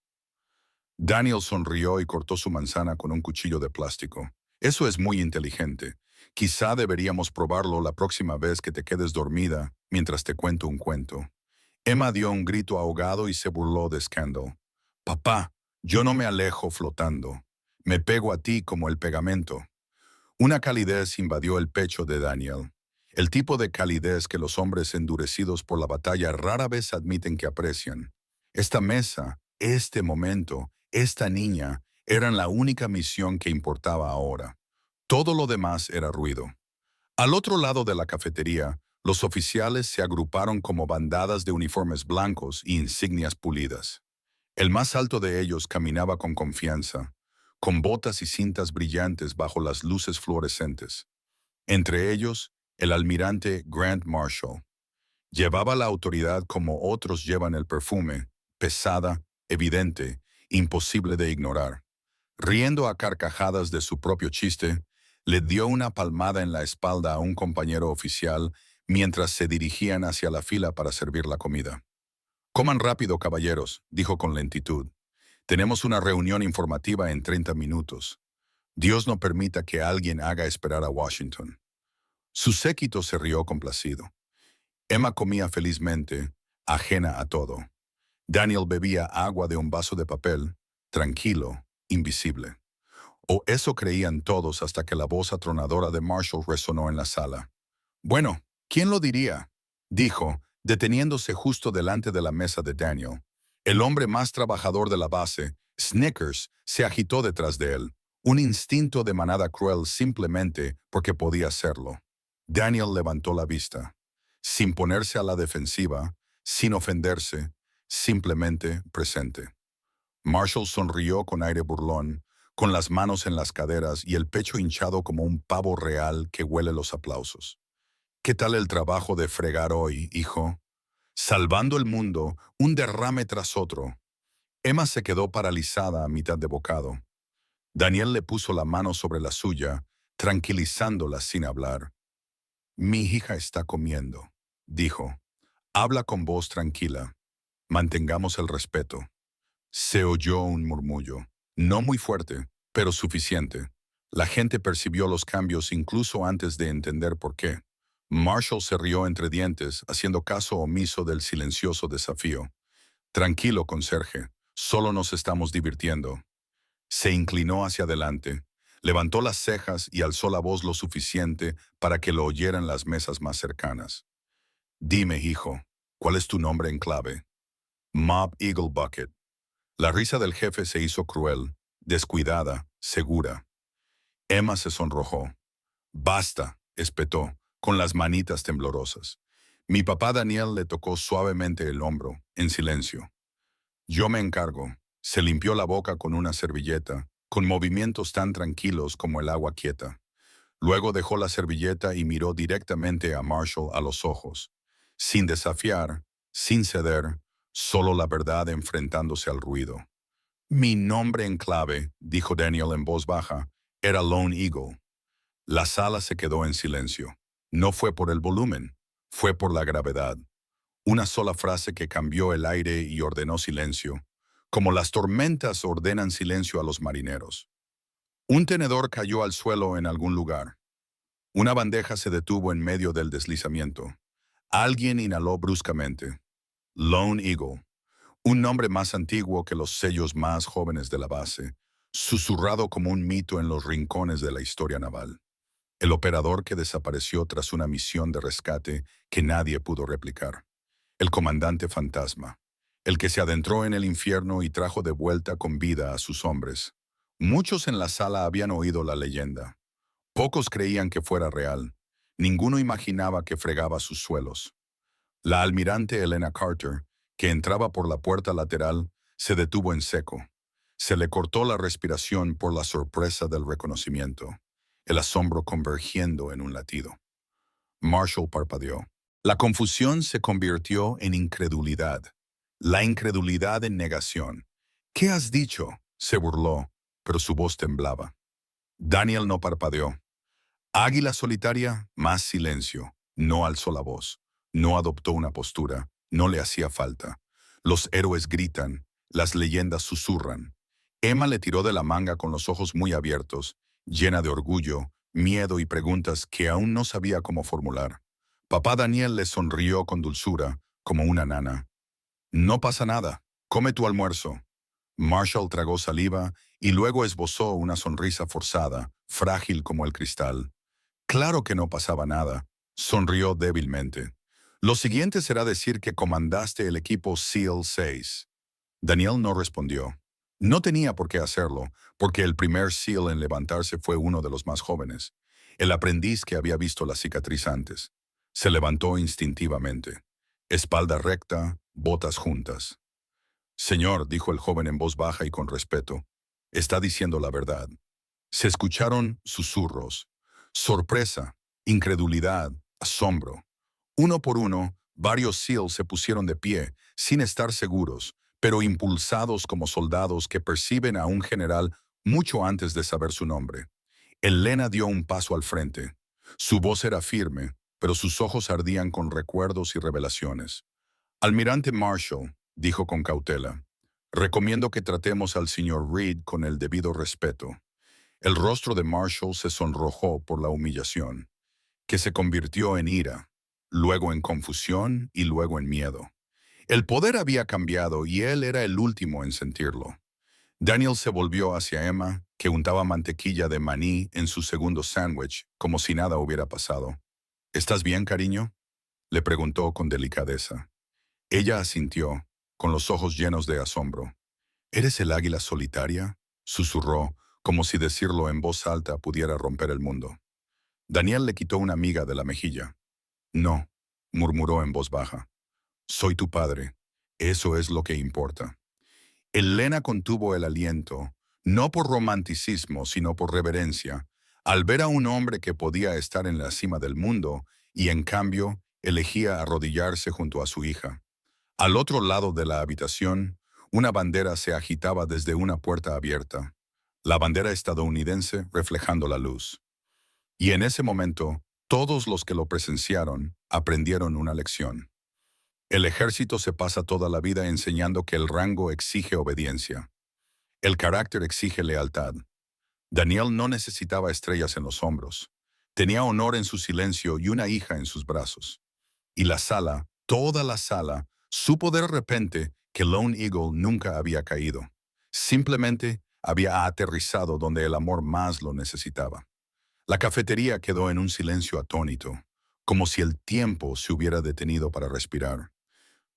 Daniel sonrió y cortó su manzana con un cuchillo de plástico. Eso es muy inteligente. Quizá deberíamos probarlo la próxima vez que te quedes dormida mientras te cuento un cuento. Emma dio un grito ahogado y se burló de Scandal. Papá, yo no me alejo flotando. Me pego a ti como el pegamento. Una calidez invadió el pecho de Daniel. El tipo de calidez que los hombres endurecidos por la batalla rara vez admiten que aprecian. Esta mesa, este momento, esta niña, eran la única misión que importaba ahora. Todo lo demás era ruido. Al otro lado de la cafetería, los oficiales se agruparon como bandadas de uniformes blancos y insignias pulidas. El más alto de ellos caminaba con confianza, con botas y cintas brillantes bajo las luces fluorescentes. Entre ellos, el almirante Grant Marshall. Llevaba la autoridad como otros llevan el perfume, pesada, evidente, imposible de ignorar. Riendo a carcajadas de su propio chiste, le dio una palmada en la espalda a un compañero oficial mientras se dirigían hacia la fila para servir la comida. Coman rápido, caballeros, dijo con lentitud. Tenemos una reunión informativa en 30 minutos. Dios no permita que alguien haga esperar a Washington. Su séquito se rió complacido. Emma comía felizmente, ajena a todo. Daniel bebía agua de un vaso de papel, tranquilo, invisible. O eso creían todos hasta que la voz atronadora de Marshall resonó en la sala. Bueno, ¿quién lo diría? Dijo, deteniéndose justo delante de la mesa de Daniel. El hombre más trabajador de la base, Snickers, se agitó detrás de él, un instinto de manada cruel simplemente porque podía hacerlo. Daniel levantó la vista, sin ponerse a la defensiva, sin ofenderse, simplemente presente. Marshall sonrió con aire burlón, con las manos en las caderas y el pecho hinchado como un pavo real que huele los aplausos. ¿Qué tal el trabajo de fregar hoy, hijo? Salvando el mundo, un derrame tras otro. Emma se quedó paralizada a mitad de bocado. Daniel le puso la mano sobre la suya, tranquilizándola sin hablar. Mi hija está comiendo, dijo. Habla con voz tranquila. Mantengamos el respeto. Se oyó un murmullo, no muy fuerte, pero suficiente. La gente percibió los cambios incluso antes de entender por qué. Marshall se rió entre dientes, haciendo caso omiso del silencioso desafío. Tranquilo, conserje, solo nos estamos divirtiendo. Se inclinó hacia adelante, levantó las cejas y alzó la voz lo suficiente para que lo oyeran las mesas más cercanas. Dime, hijo, ¿cuál es tu nombre en clave? Mob Eagle Bucket. La risa del jefe se hizo cruel, descuidada, segura. Emma se sonrojó. Basta, espetó, con las manitas temblorosas. Mi papá Daniel le tocó suavemente el hombro, en silencio. Yo me encargo. Se limpió la boca con una servilleta, con movimientos tan tranquilos como el agua quieta. Luego dejó la servilleta y miró directamente a Marshall a los ojos, sin desafiar, sin ceder, solo la verdad enfrentándose al ruido. Mi nombre en clave, dijo Daniel en voz baja, era Lone Eagle. La sala se quedó en silencio. No fue por el volumen, fue por la gravedad. Una sola frase que cambió el aire y ordenó silencio, como las tormentas ordenan silencio a los marineros. Un tenedor cayó al suelo en algún lugar. Una bandeja se detuvo en medio del deslizamiento. Alguien inhaló bruscamente. Lone Eagle. Un nombre más antiguo que los sellos más jóvenes de la base, susurrado como un mito en los rincones de la historia naval. El operador que desapareció tras una misión de rescate que nadie pudo replicar. El comandante fantasma. El que se adentró en el infierno y trajo de vuelta con vida a sus hombres. Muchos en la sala habían oído la leyenda. Pocos creían que fuera real. Ninguno imaginaba que fregaba sus suelos. La almirante Helena Carter, que entraba por la puerta lateral, se detuvo en seco. Se le cortó la respiración por la sorpresa del reconocimiento, el asombro convergiendo en un latido. Marshall parpadeó. La confusión se convirtió en incredulidad, la incredulidad en negación. ¿Qué has dicho?, se burló, pero su voz temblaba. Daniel no parpadeó. Águila solitaria, más silencio. No alzó la voz. No adoptó una postura. No le hacía falta. Los héroes gritan. Las leyendas susurran. Emma le tiró de la manga con los ojos muy abiertos, llena de orgullo, miedo y preguntas que aún no sabía cómo formular. Papá Daniel le sonrió con dulzura, como una nana. No pasa nada. Come tu almuerzo. Marshall tragó saliva y luego esbozó una sonrisa forzada, frágil como el cristal. Claro que no pasaba nada. Sonrió débilmente. Lo siguiente será decir que comandaste el equipo SEAL 6. Daniel no respondió. No tenía por qué hacerlo, porque el primer SEAL en levantarse fue uno de los más jóvenes, el aprendiz que había visto la cicatriz antes. Se levantó instintivamente. Espalda recta, botas juntas. Señor, dijo el joven en voz baja y con respeto, está diciendo la verdad. Se escucharon susurros, sorpresa, incredulidad, asombro. Uno por uno, varios SEALs se pusieron de pie, sin estar seguros, pero impulsados como soldados que perciben a un general mucho antes de saber su nombre. Elena dio un paso al frente. Su voz era firme, pero sus ojos ardían con recuerdos y revelaciones. Almirante Marshall, dijo con cautela, recomiendo que tratemos al señor Reed con el debido respeto. El rostro de Marshall se sonrojó por la humillación, que se convirtió en ira, luego en confusión y luego en miedo. El poder había cambiado y él era el último en sentirlo. Daniel se volvió hacia Emma, que untaba mantequilla de maní en su segundo sándwich, como si nada hubiera pasado. ¿Estás bien, cariño?, le preguntó con delicadeza. Ella asintió, con los ojos llenos de asombro. ¿Eres el águila solitaria?, susurró, como si decirlo en voz alta pudiera romper el mundo. Daniel le quitó una miga de la mejilla. No, murmuró en voz baja. Soy tu padre. Eso es lo que importa. Elena contuvo el aliento, no por romanticismo, sino por reverencia, al ver a un hombre que podía estar en la cima del mundo y, en cambio, elegía arrodillarse junto a su hija. Al otro lado de la habitación, una bandera se agitaba desde una puerta abierta, la bandera estadounidense reflejando la luz. Y en ese momento, todos los que lo presenciaron aprendieron una lección. El ejército se pasa toda la vida enseñando que el rango exige obediencia. El carácter exige lealtad. Daniel no necesitaba estrellas en los hombros. Tenía honor en su silencio y una hija en sus brazos. Y la sala, toda la sala, supo de repente que Lone Eagle nunca había caído. Simplemente había aterrizado donde el amor más lo necesitaba. La cafetería quedó en un silencio atónito, como si el tiempo se hubiera detenido para respirar.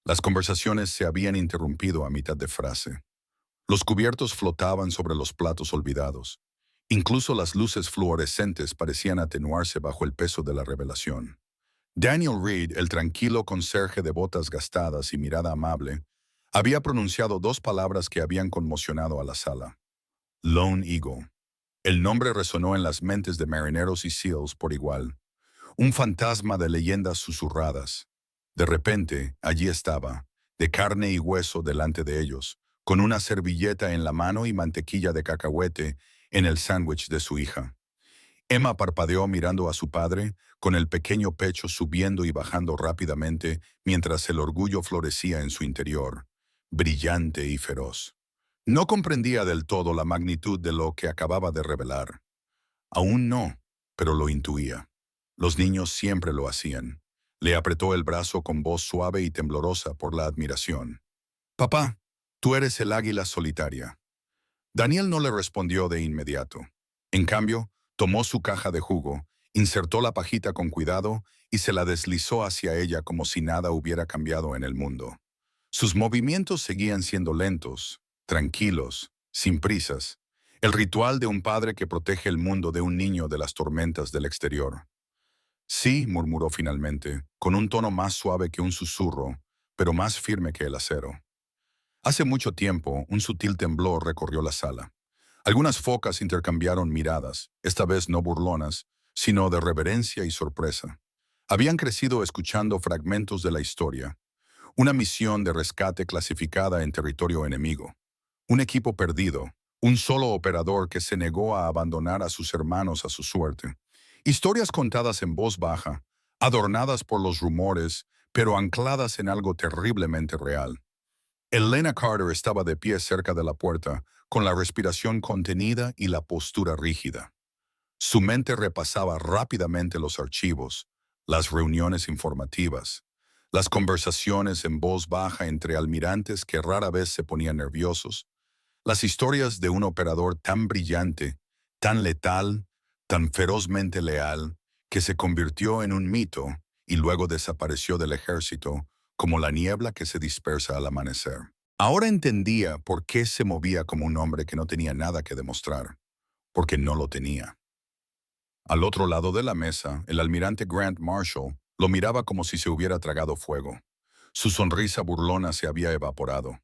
Las conversaciones se habían interrumpido a mitad de frase. Los cubiertos flotaban sobre los platos olvidados. Incluso las luces fluorescentes parecían atenuarse bajo el peso de la revelación. Daniel Reed, el tranquilo conserje de botas gastadas y mirada amable, había pronunciado dos palabras que habían conmocionado a la sala. Lone Eagle. El nombre resonó en las mentes de marineros y SEALs por igual. Un fantasma de leyendas susurradas. De repente, allí estaba, de carne y hueso delante de ellos, con una servilleta en la mano y mantequilla de cacahuete en el sándwich de su hija. Emma parpadeó mirando a su padre, con el pequeño pecho subiendo y bajando rápidamente mientras el orgullo florecía en su interior, brillante y feroz. No comprendía del todo la magnitud de lo que acababa de revelar. Aún no, pero lo intuía. Los niños siempre lo hacían. Le apretó el brazo con voz suave y temblorosa por la admiración. «Papá, tú eres el águila solitaria». Daniel no le respondió de inmediato. En cambio, tomó su caja de jugo, insertó la pajita con cuidado y se la deslizó hacia ella como si nada hubiera cambiado en el mundo. Sus movimientos seguían siendo lentos, tranquilos, sin prisas. El ritual de un padre que protege el mundo de un niño de las tormentas del exterior. Sí, murmuró finalmente, con un tono más suave que un susurro, pero más firme que el acero. Hace mucho tiempo, un sutil temblor recorrió la sala. Algunas focas intercambiaron miradas, esta vez no burlonas, sino de reverencia y sorpresa. Habían crecido escuchando fragmentos de la historia, una misión de rescate clasificada en territorio enemigo, un equipo perdido, un solo operador que se negó a abandonar a sus hermanos a su suerte. Historias contadas en voz baja, adornadas por los rumores, pero ancladas en algo terriblemente real. Elena Carter estaba de pie cerca de la puerta, con la respiración contenida y la postura rígida. Su mente repasaba rápidamente los archivos, las reuniones informativas, las conversaciones en voz baja entre almirantes que rara vez se ponían nerviosos, las historias de un operador tan brillante, tan letal, tan ferozmente leal, que se convirtió en un mito y luego desapareció del ejército como la niebla que se dispersa al amanecer. Ahora entendía por qué se movía como un hombre que no tenía nada que demostrar, porque no lo tenía. Al otro lado de la mesa, el almirante Grant Marshall lo miraba como si se hubiera tragado fuego. Su sonrisa burlona se había evaporado.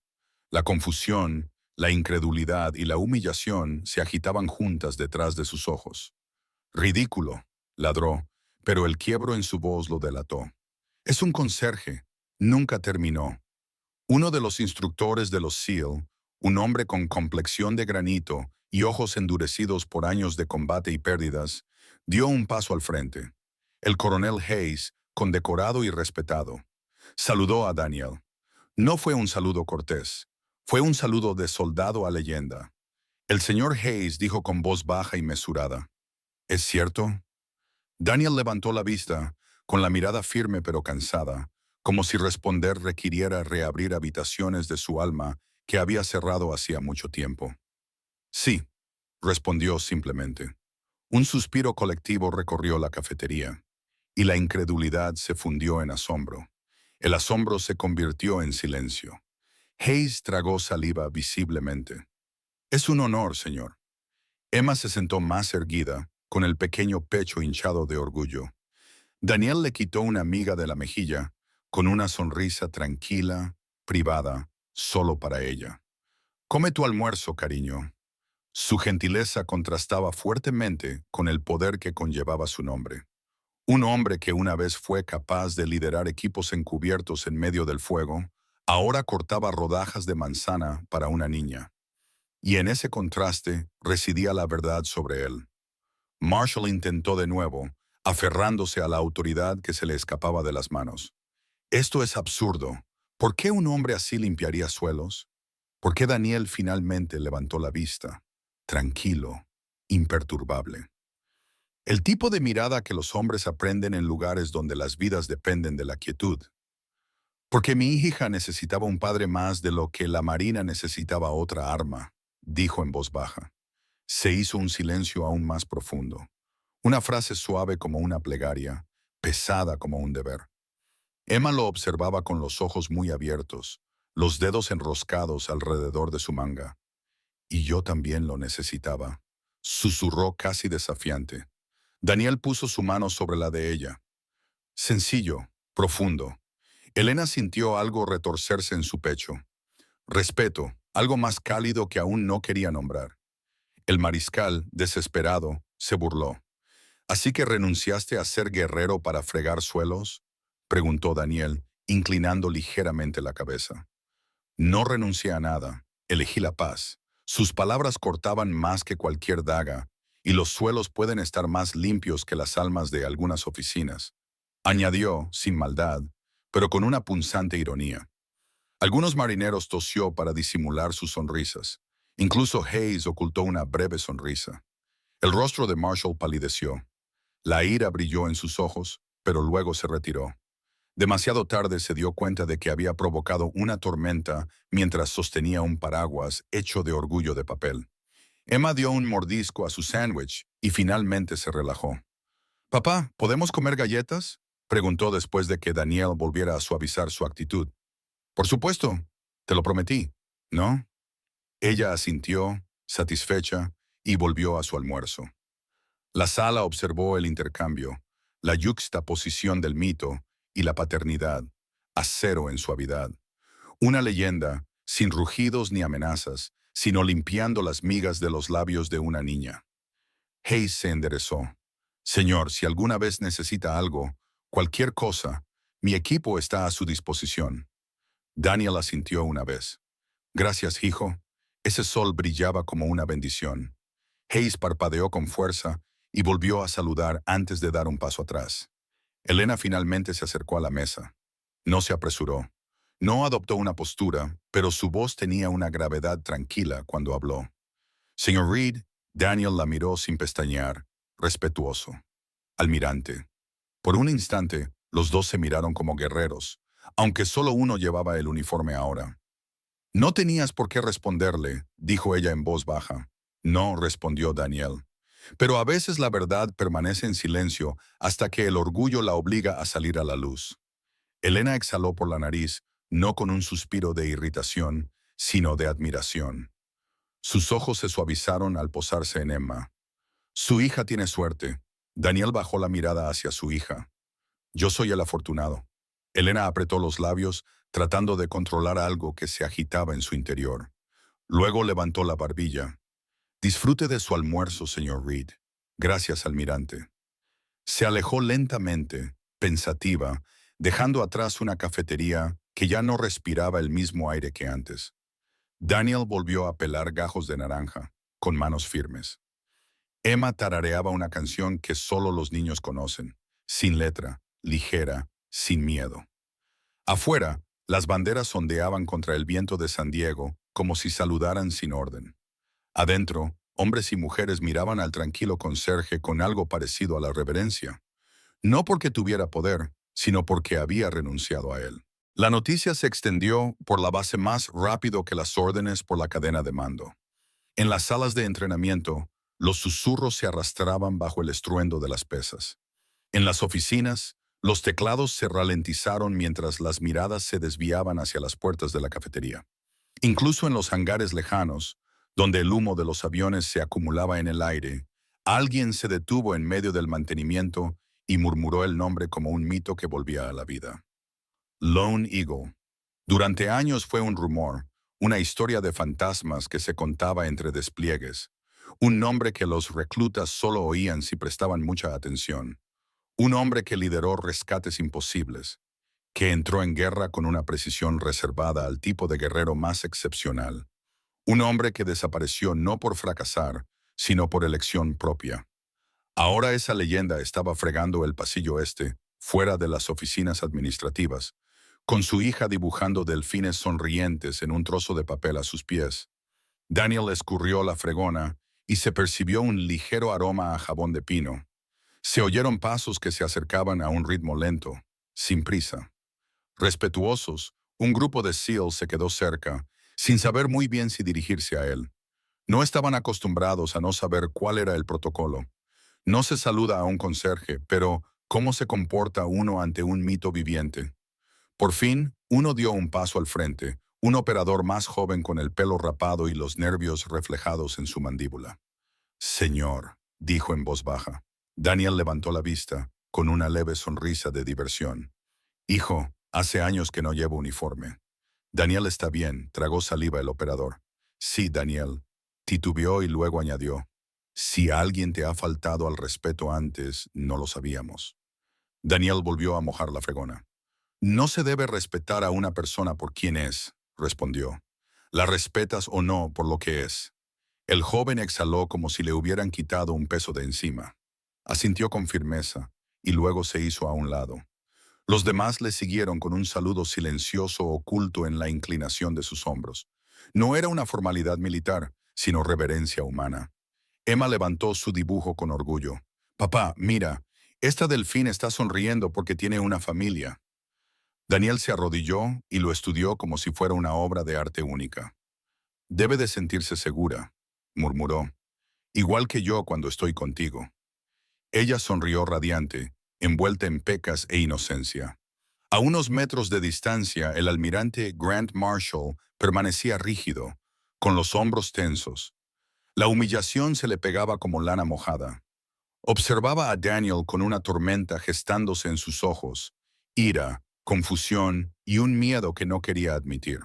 La confusión, la incredulidad y la humillación se agitaban juntas detrás de sus ojos. Ridículo, ladró, pero el quiebro en su voz lo delató. Es un conserje. Nunca terminó. Uno de los instructores de los SEAL, un hombre con complexión de granito y ojos endurecidos por años de combate y pérdidas, dio un paso al frente. El coronel Hayes, condecorado y respetado, saludó a Daniel. No fue un saludo cortés, fue un saludo de soldado a leyenda. El señor Hayes dijo con voz baja y mesurada, ¿es cierto? Daniel levantó la vista, con la mirada firme pero cansada, como si responder requiriera reabrir habitaciones de su alma que había cerrado hacía mucho tiempo. Sí, respondió simplemente. Un suspiro colectivo recorrió la cafetería, y la incredulidad se fundió en asombro. El asombro se convirtió en silencio. Hayes tragó saliva visiblemente. Es un honor, señor. Emma se sentó más erguida, con el pequeño pecho hinchado de orgullo. Daniel le quitó una miga de la mejilla, con una sonrisa tranquila, privada, solo para ella. Come tu almuerzo, cariño. Su gentileza contrastaba fuertemente con el poder que conllevaba su nombre. Un hombre que una vez fue capaz de liderar equipos encubiertos en medio del fuego, ahora cortaba rodajas de manzana para una niña. Y en ese contraste residía la verdad sobre él. Marshall intentó de nuevo, aferrándose a la autoridad que se le escapaba de las manos. Esto es absurdo. ¿Por qué un hombre así limpiaría suelos? ¿Por qué Daniel finalmente levantó la vista? Tranquilo, imperturbable. El tipo de mirada que los hombres aprenden en lugares donde las vidas dependen de la quietud. Porque mi hija necesitaba un padre más de lo que la Marina necesitaba otra arma, dijo en voz baja. Se hizo un silencio aún más profundo. Una frase suave como una plegaria, pesada como un deber. Emma lo observaba con los ojos muy abiertos, los dedos enroscados alrededor de su manga. Y yo también lo necesitaba, susurró casi desafiante. Daniel puso su mano sobre la de ella. Sencillo, profundo. Elena sintió algo retorcerse en su pecho. Respeto, algo más cálido que aún no quería nombrar. El mariscal, desesperado, se burló. ¿Así que renunciaste a ser guerrero para fregar suelos? Preguntó Daniel, inclinando ligeramente la cabeza. No renuncié a nada, elegí la paz. Sus palabras cortaban más que cualquier daga, y los suelos pueden estar más limpios que las almas de algunas oficinas. Añadió, sin maldad, pero con una punzante ironía. Algunos marineros tosió para disimular sus sonrisas. Incluso Hayes ocultó una breve sonrisa. El rostro de Marshall palideció. La ira brilló en sus ojos, pero luego se retiró. Demasiado tarde se dio cuenta de que había provocado una tormenta mientras sostenía un paraguas hecho de orgullo de papel. Emma dio un mordisco a su sándwich y finalmente se relajó. «Papá, ¿podemos comer galletas?», preguntó después de que Daniel volviera a suavizar su actitud. «Por supuesto, te lo prometí, ¿no?». Ella asintió, satisfecha, y volvió a su almuerzo. La sala observó el intercambio, la yuxtaposición del mito y la paternidad, acero en suavidad. Una leyenda, sin rugidos ni amenazas, sino limpiando las migas de los labios de una niña. Hayes se enderezó. «Señor, si alguna vez necesita algo, Cualquier cosa, mi equipo está a su disposición. Daniel asintió una vez. Gracias, hijo. Ese sol brillaba como una bendición. Hayes parpadeó con fuerza y volvió a saludar antes de dar un paso atrás. Elena finalmente se acercó a la mesa. No se apresuró. No adoptó una postura, pero su voz tenía una gravedad tranquila cuando habló. Señor Reed, Daniel la miró sin pestañear, respetuoso. Almirante. Por un instante, los dos se miraron como guerreros, aunque solo uno llevaba el uniforme ahora. No tenías por qué responderle, dijo ella en voz baja. No, respondió Daniel. Pero a veces la verdad permanece en silencio hasta que el orgullo la obliga a salir a la luz. Elena exhaló por la nariz, no con un suspiro de irritación, sino de admiración. Sus ojos se suavizaron al posarse en Emma. Su hija tiene suerte. Daniel bajó la mirada hacia su hija. Yo soy el afortunado. Elena apretó los labios, tratando de controlar algo que se agitaba en su interior. Luego levantó la barbilla. Disfrute de su almuerzo, señor Reed. Gracias, almirante. Se alejó lentamente, pensativa, dejando atrás una cafetería que ya no respiraba el mismo aire que antes. Daniel volvió a pelar gajos de naranja, con manos firmes. Emma tarareaba una canción que solo los niños conocen, sin letra, ligera, sin miedo. Afuera, las banderas ondeaban contra el viento de San Diego como si saludaran sin orden. Adentro, hombres y mujeres miraban al tranquilo conserje con algo parecido a la reverencia. No porque tuviera poder, sino porque había renunciado a él. La noticia se extendió por la base más rápido que las órdenes por la cadena de mando. En las salas de entrenamiento, los susurros se arrastraban bajo el estruendo de las pesas. En las oficinas, los teclados se ralentizaron mientras las miradas se desviaban hacia las puertas de la cafetería. Incluso en los hangares lejanos, donde el humo de los aviones se acumulaba en el aire, alguien se detuvo en medio del mantenimiento y murmuró el nombre como un mito que volvía a la vida. Lone Eagle. Durante años fue un rumor, una historia de fantasmas que se contaba entre despliegues, un nombre que los reclutas solo oían si prestaban mucha atención, un hombre que lideró rescates imposibles, que entró en guerra con una precisión reservada al tipo de guerrero más excepcional, un hombre que desapareció no por fracasar, sino por elección propia. Ahora esa leyenda estaba fregando el pasillo este, fuera de las oficinas administrativas, con su hija dibujando delfines sonrientes en un trozo de papel a sus pies. Daniel escurrió la fregona y se percibió un ligero aroma a jabón de pino. Se oyeron pasos que se acercaban a un ritmo lento, sin prisa. Respetuosos, un grupo de SEALs se quedó cerca, sin saber muy bien si dirigirse a él. No estaban acostumbrados a no saber cuál era el protocolo. No se saluda a un conserje, pero ¿cómo se comporta uno ante un mito viviente? Por fin, uno dio un paso al frente, un operador más joven con el pelo rapado y los nervios reflejados en su mandíbula. Señor, dijo en voz baja. Daniel levantó la vista, con una leve sonrisa de diversión. Hijo, hace años que no llevo uniforme. Daniel está bien, tragó saliva el operador. Sí, Daniel. Titubeó y luego añadió. Si alguien te ha faltado al respeto antes, no lo sabíamos. Daniel volvió a mojar la fregona. No se debe respetar a una persona por quien es, respondió. La respetas o no por lo que es. El joven exhaló como si le hubieran quitado un peso de encima. Asintió con firmeza y luego se hizo a un lado. Los demás le siguieron con un saludo silencioso oculto en la inclinación de sus hombros. No era una formalidad militar, sino reverencia humana. Emma levantó su dibujo con orgullo. Papá, mira, esta delfín está sonriendo porque tiene una familia. Daniel se arrodilló y lo estudió como si fuera una obra de arte única. Debe de sentirse segura, murmuró, igual que yo cuando estoy contigo. Ella sonrió radiante, envuelta en pecas e inocencia. A unos metros de distancia, el almirante Grant Marshall permanecía rígido, con los hombros tensos. La humillación se le pegaba como lana mojada. Observaba a Daniel con una tormenta gestándose en sus ojos, ira, confusión y un miedo que no quería admitir.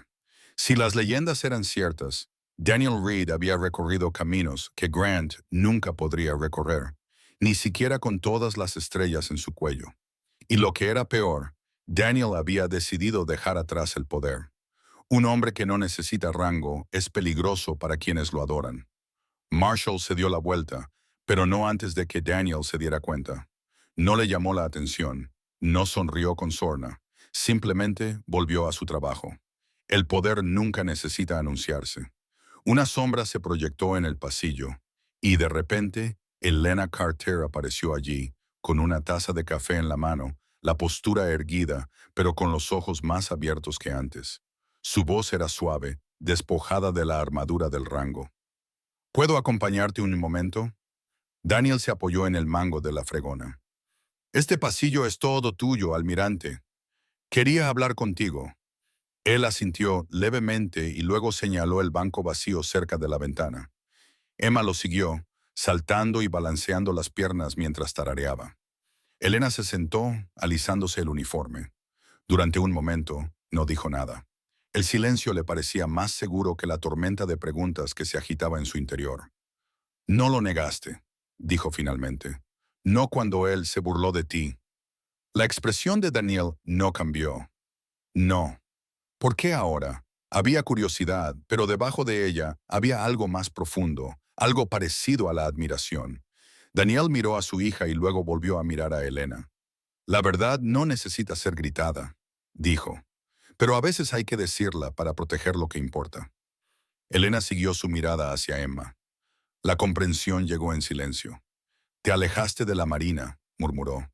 Si las leyendas eran ciertas, Daniel Reed había recorrido caminos que Grant nunca podría recorrer, ni siquiera con todas las estrellas en su cuello. Y lo que era peor, Daniel había decidido dejar atrás el poder. Un hombre que no necesita rango es peligroso para quienes lo adoran. Marshall se dio la vuelta, pero no antes de que Daniel se diera cuenta. No le llamó la atención, no sonrió con sorna, simplemente volvió a su trabajo. El poder nunca necesita anunciarse. Una sombra se proyectó en el pasillo, y de repente, Elena Carter apareció allí, con una taza de café en la mano, la postura erguida, pero con los ojos más abiertos que antes. Su voz era suave, despojada de la armadura del rango. ¿Puedo acompañarte un momento? Daniel se apoyó en el mango de la fregona. Este pasillo es todo tuyo, almirante. Quería hablar contigo. Él asintió levemente y luego señaló el banco vacío cerca de la ventana. Emma lo siguió, saltando y balanceando las piernas mientras tarareaba. Elena se sentó, alisándose el uniforme. Durante un momento, no dijo nada. El silencio le parecía más seguro que la tormenta de preguntas que se agitaba en su interior. No lo negaste, dijo finalmente. No cuando él se burló de ti. La expresión de Daniel no cambió. No. ¿Por qué ahora? Había curiosidad, pero debajo de ella había algo más profundo, algo parecido a la admiración. Daniel miró a su hija y luego volvió a mirar a Elena. La verdad no necesita ser gritada, dijo, pero a veces hay que decirla para proteger lo que importa. Elena siguió su mirada hacia Emma. La comprensión llegó en silencio. Te alejaste de la Marina, murmuró.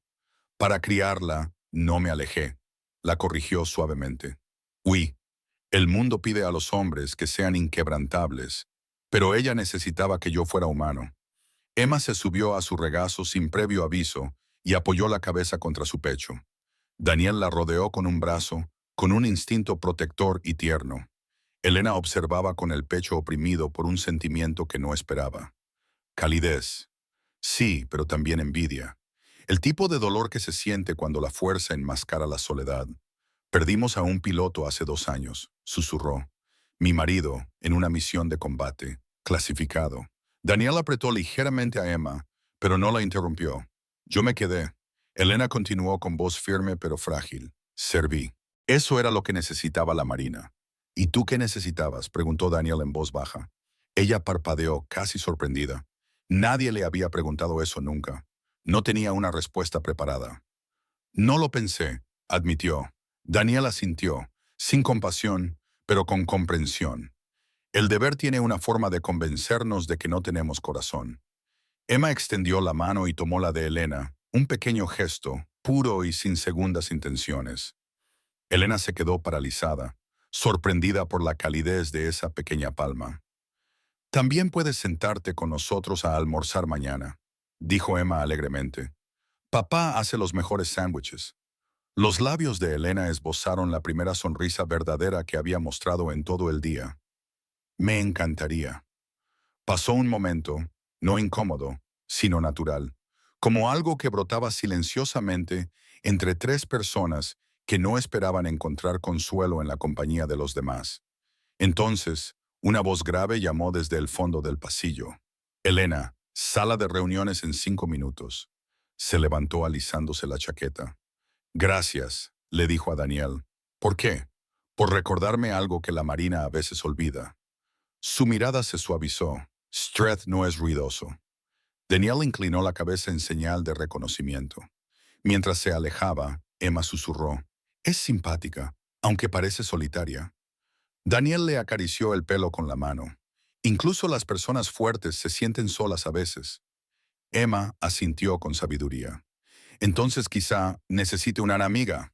Para criarla, no me alejé. La corrigió suavemente. Huí. El mundo pide a los hombres que sean inquebrantables, pero ella necesitaba que yo fuera humano. Emma se subió a su regazo sin previo aviso y apoyó la cabeza contra su pecho. Daniel la rodeó con un brazo, con un instinto protector y tierno. Elena observaba con el pecho oprimido por un sentimiento que no esperaba. Calidez. Sí, pero también envidia. El tipo de dolor que se siente cuando la fuerza enmascara la soledad. Perdimos a un piloto hace 2 años, susurró. Mi marido, en una misión de combate, clasificado. Daniel apretó ligeramente a Emma, pero no la interrumpió. Yo me quedé. Elena continuó con voz firme pero frágil. Serví. Eso era lo que necesitaba la Marina. ¿Y tú qué necesitabas?, preguntó Daniel en voz baja. Ella parpadeó, casi sorprendida. Nadie le había preguntado eso nunca. No tenía una respuesta preparada. No lo pensé, admitió. Daniel asintió, sin compasión, pero con comprensión. El deber tiene una forma de convencernos de que no tenemos corazón. Emma extendió la mano y tomó la de Elena, un pequeño gesto, puro y sin segundas intenciones. Elena se quedó paralizada, sorprendida por la calidez de esa pequeña palma. También puedes sentarte con nosotros a almorzar mañana, dijo Emma alegremente. Papá hace los mejores sándwiches. Los labios de Elena esbozaron la primera sonrisa verdadera que había mostrado en todo el día. Me encantaría. Pasó un momento, no incómodo, sino natural, como algo que brotaba silenciosamente entre tres personas que no esperaban encontrar consuelo en la compañía de los demás. Entonces, una voz grave llamó desde el fondo del pasillo. Elena, sala de reuniones en 5 minutos. Se levantó alisándose la chaqueta. Gracias, le dijo a Daniel. ¿Por qué? Por recordarme algo que la Marina a veces olvida. Su mirada se suavizó. Streth no es ruidoso. Daniel inclinó la cabeza en señal de reconocimiento. Mientras se alejaba, Emma susurró. Es simpática, aunque parece solitaria. Daniel le acarició el pelo con la mano. Incluso las personas fuertes se sienten solas a veces. Emma asintió con sabiduría. Entonces quizá necesite una amiga.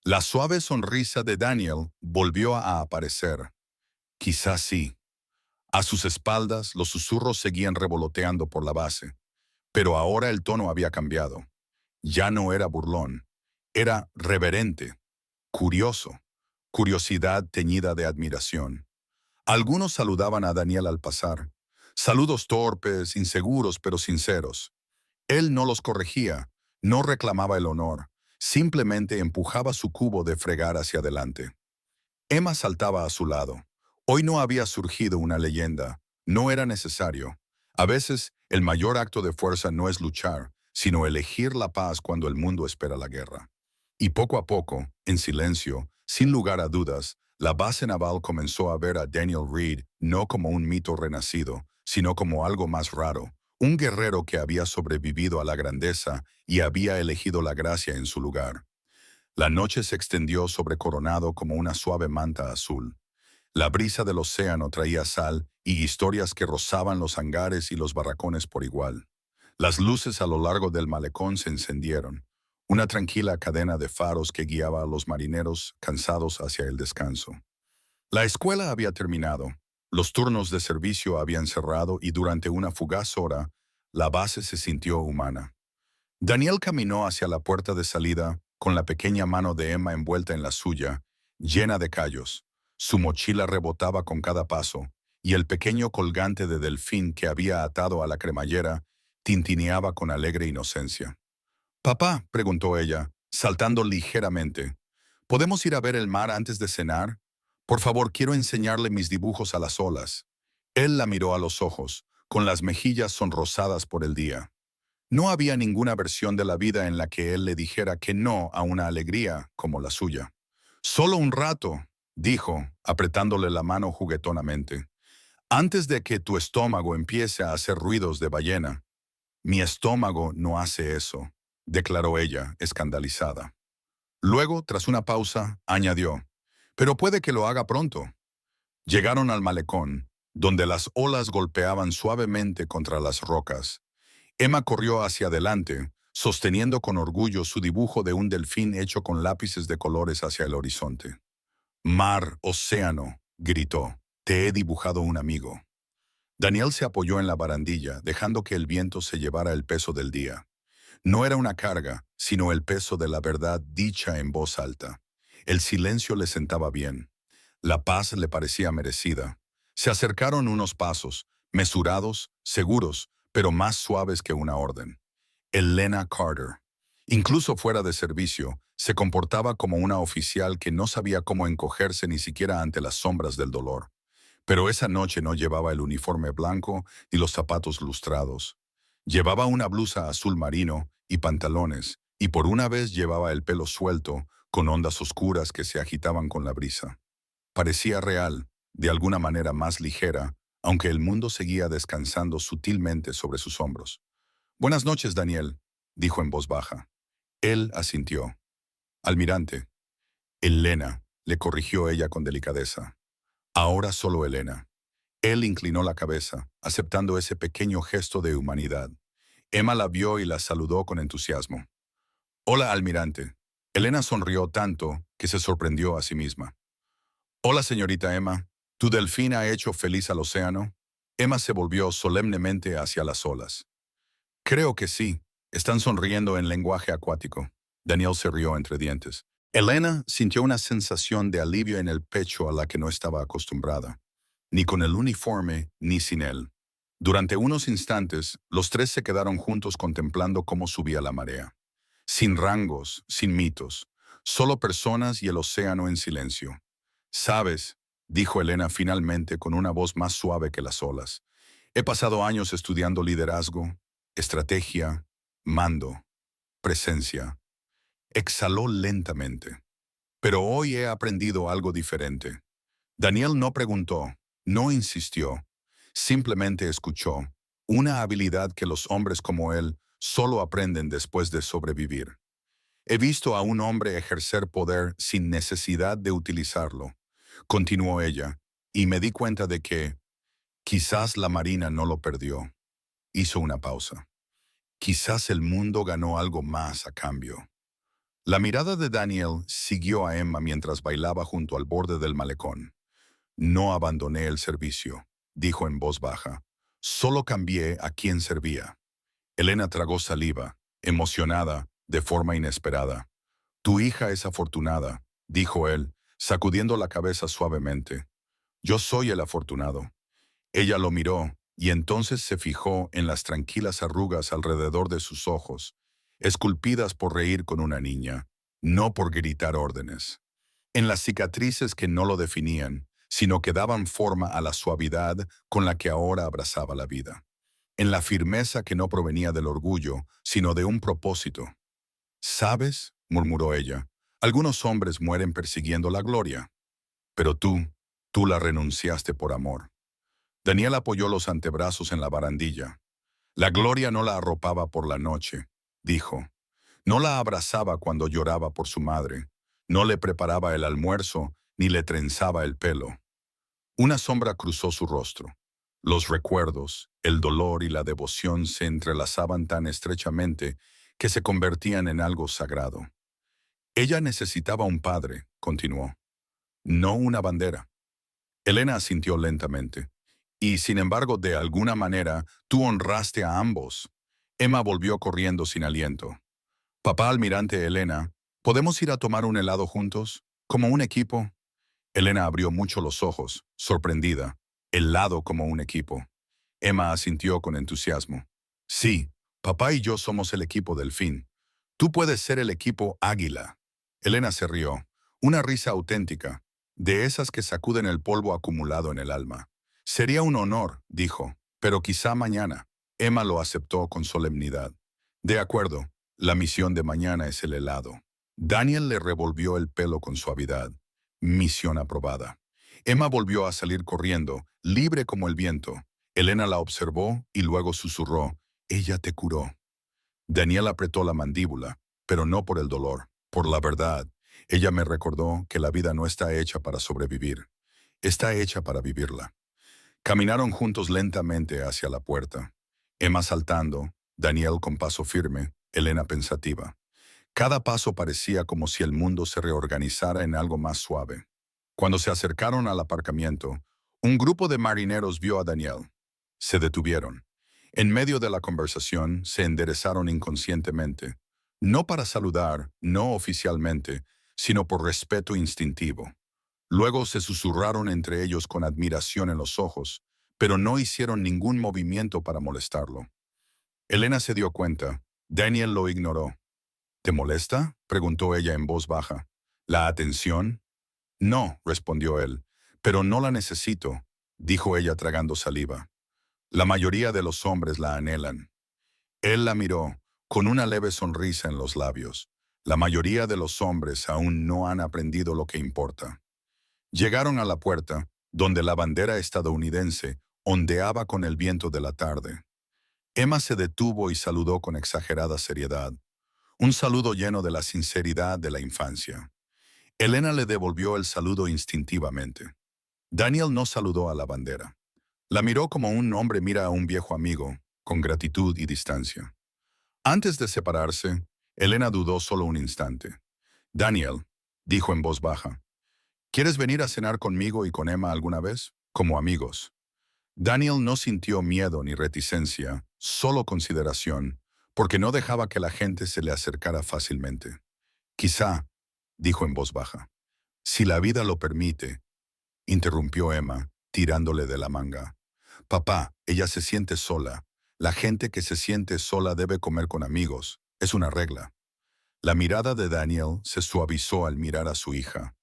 La suave sonrisa de Daniel volvió a aparecer. Quizá sí. A sus espaldas los susurros seguían revoloteando por la base, pero ahora el tono había cambiado. Ya no era burlón, era reverente, curioso, curiosidad teñida de admiración. Algunos saludaban a Daniel al pasar, saludos torpes, inseguros pero sinceros. Él no los corregía, no reclamaba el honor, simplemente empujaba su cubo de fregar hacia adelante. Emma saltaba a su lado. Hoy no había surgido una leyenda, no era necesario. A veces, el mayor acto de fuerza no es luchar, sino elegir la paz cuando el mundo espera la guerra. Y poco a poco, en silencio, sin lugar a dudas, la base naval comenzó a ver a Daniel Reed no como un mito renacido, sino como algo más raro, un guerrero que había sobrevivido a la grandeza y había elegido la gracia en su lugar. La noche se extendió sobre Coronado como una suave manta azul. La brisa del océano traía sal y historias que rozaban los hangares y los barracones por igual. Las luces a lo largo del malecón se encendieron, una tranquila cadena de faros que guiaba a los marineros cansados hacia el descanso. La escuela había terminado, los turnos de servicio habían cerrado y durante una fugaz hora, la base se sintió humana. Daniel caminó hacia la puerta de salida con la pequeña mano de Emma envuelta en la suya, llena de callos. Su mochila rebotaba con cada paso, y el pequeño colgante de delfín que había atado a la cremallera tintineaba con alegre inocencia. «Papá», preguntó ella, saltando ligeramente, «¿podemos ir a ver el mar antes de cenar? Por favor, quiero enseñarle mis dibujos a las olas». Él la miró a los ojos, con las mejillas sonrosadas por el día. No había ninguna versión de la vida en la que él le dijera que no a una alegría como la suya. «Solo un rato», dijo, apretándole la mano juguetonamente, «antes de que tu estómago empiece a hacer ruidos de ballena». «Mi estómago no hace eso», declaró ella, escandalizada. Luego, tras una pausa, añadió, «pero puede que lo haga pronto». Llegaron al malecón, donde las olas golpeaban suavemente contra las rocas. Emma corrió hacia adelante, sosteniendo con orgullo su dibujo de un delfín hecho con lápices de colores hacia el horizonte. «Mar, océano», gritó, «te he dibujado un amigo». Daniel se apoyó en la barandilla, dejando que el viento se llevara el peso del día. No era una carga, sino el peso de la verdad dicha en voz alta. El silencio le sentaba bien. La paz le parecía merecida. Se acercaron unos pasos, mesurados, seguros, pero más suaves que una orden. Elena Carter. Incluso fuera de servicio, se comportaba como una oficial que no sabía cómo encogerse ni siquiera ante las sombras del dolor. Pero esa noche no llevaba el uniforme blanco ni los zapatos lustrados. Llevaba una blusa azul marino y pantalones, y por una vez llevaba el pelo suelto, con ondas oscuras que se agitaban con la brisa. Parecía real, de alguna manera más ligera, aunque el mundo seguía descansando sutilmente sobre sus hombros. «Buenas noches, Daniel», dijo en voz baja. Él asintió. «Almirante». «Elena», le corrigió ella con delicadeza. «Ahora solo Elena». Él inclinó la cabeza, aceptando ese pequeño gesto de humanidad. Emma la vio y la saludó con entusiasmo. «Hola, almirante». Elena sonrió tanto que se sorprendió a sí misma. «Hola, señorita Emma. ¿Tu delfín ha hecho feliz al océano?» Emma se volvió solemnemente hacia las olas. «Creo que sí. Están sonriendo en lenguaje acuático». Daniel se rió entre dientes. Elena sintió una sensación de alivio en el pecho a la que no estaba acostumbrada, ni con el uniforme ni sin él. Durante unos instantes, los tres se quedaron juntos contemplando cómo subía la marea. Sin rangos, sin mitos, solo personas y el océano en silencio. «Sabes», dijo Elena finalmente con una voz más suave que las olas, «he pasado años estudiando liderazgo, estrategia, mando, presencia». Exhaló lentamente. «Pero hoy he aprendido algo diferente». Daniel no preguntó, no insistió, simplemente escuchó, una habilidad que los hombres como él solo aprenden después de sobrevivir. «He visto a un hombre ejercer poder sin necesidad de utilizarlo», continuó ella, «y me di cuenta de que quizás la Marina no lo perdió». Hizo una pausa. «Quizás el mundo ganó algo más a cambio». La mirada de Daniel siguió a Emma mientras bailaba junto al borde del malecón. «No abandoné el servicio», dijo en voz baja. «Solo cambié a quien servía». Elena tragó saliva, emocionada, de forma inesperada. «Tu hija es afortunada», dijo él, sacudiendo la cabeza suavemente. «Yo soy el afortunado». Ella lo miró, y entonces se fijó en las tranquilas arrugas alrededor de sus ojos, esculpidas por reír con una niña, no por gritar órdenes. En las cicatrices que no lo definían, sino que daban forma a la suavidad con la que ahora abrazaba la vida. en la firmeza que no provenía del orgullo, sino de un propósito. ¿Sabes?, murmuró ella, algunos hombres mueren persiguiendo la gloria, pero tú la renunciaste por amor. Daniel apoyó los antebrazos en la barandilla. La gloria no la arropaba por la noche, dijo. No la abrazaba cuando lloraba por su madre. No le preparaba el almuerzo ni le trenzaba el pelo. Una sombra cruzó su rostro. Los recuerdos, el dolor y la devoción se entrelazaban tan estrechamente que se convertían en algo sagrado. Ella necesitaba un padre, continuó, no una bandera. Elena asintió lentamente. Y, sin embargo, de alguna manera, tú honraste a ambos. Emma volvió corriendo sin aliento. Papá almirante Elena, ¿podemos ir a tomar un helado juntos? ¿Como un equipo? Elena abrió mucho los ojos, sorprendida. Helado como un equipo. Emma asintió con entusiasmo. Sí, papá y yo somos el equipo Delfín. Tú puedes ser el equipo Águila. Elena se rió. Una risa auténtica, de esas que sacuden el polvo acumulado en el alma. Sería un honor, dijo, pero quizá mañana. Emma lo aceptó con solemnidad. De acuerdo, la misión de mañana es el helado. Daniel le revolvió el pelo con suavidad. Misión aprobada. Emma volvió a salir corriendo, libre como el viento. Elena la observó y luego susurró, «Ella te curó». Daniel apretó la mandíbula, pero no por el dolor, por la verdad. Ella me recordó que la vida no está hecha para sobrevivir, está hecha para vivirla. Caminaron juntos lentamente hacia la puerta. Emma saltando, Daniel con paso firme, Elena pensativa. Cada paso parecía como si el mundo se reorganizara en algo más suave. Cuando se acercaron al aparcamiento, un grupo de marineros vio a Daniel. Se detuvieron. En medio de la conversación, se enderezaron inconscientemente, no para saludar, no oficialmente, sino por respeto instintivo. Luego se susurraron entre ellos con admiración en los ojos, pero no hicieron ningún movimiento para molestarlo. Elena se dio cuenta. Daniel lo ignoró. ¿Te molesta?, preguntó ella en voz baja. ¿La atención? No, respondió él, pero no la necesito, dijo ella tragando saliva. La mayoría de los hombres la anhelan. Él la miró, con una leve sonrisa en los labios. La mayoría de los hombres aún no han aprendido lo que importa. Llegaron a la puerta, donde la bandera estadounidense ondeaba con el viento de la tarde. Emma se detuvo y saludó con exagerada seriedad, un saludo lleno de la sinceridad de la infancia. Elena le devolvió el saludo instintivamente. Daniel no saludó a la bandera. La miró como un hombre mira a un viejo amigo, con gratitud y distancia. Antes de separarse, Elena dudó solo un instante. Daniel, dijo en voz baja, ¿quieres venir a cenar conmigo y con Emma alguna vez? Como amigos. Daniel no sintió miedo ni reticencia, solo consideración, porque no dejaba que la gente se le acercara fácilmente. Quizá, dijo en voz baja. Si la vida lo permite, interrumpió Emma, tirándole de la manga. Papá, ella se siente sola. La gente que se siente sola debe comer con amigos. Es una regla. La mirada de Daniel se suavizó al mirar a su hija.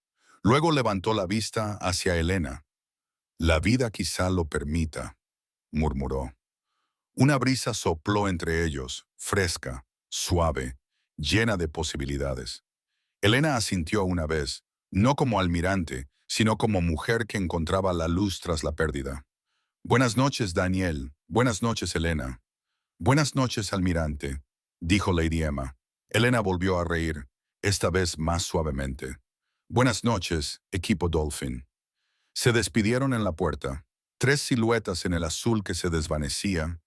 Luego levantó la vista hacia Elena. La vida quizá lo permita, murmuró. Una brisa sopló entre ellos, fresca, suave, llena de posibilidades. Elena asintió una vez, no como almirante, sino como mujer que encontraba la luz tras la pérdida. Buenas noches, Daniel. Buenas noches, Elena. Buenas noches, almirante, dijo Lady Emma. Elena volvió a reír, esta vez más suavemente. Buenas noches, equipo Dolphin. Se despidieron en la puerta, tres siluetas en el azul que se desvanecía,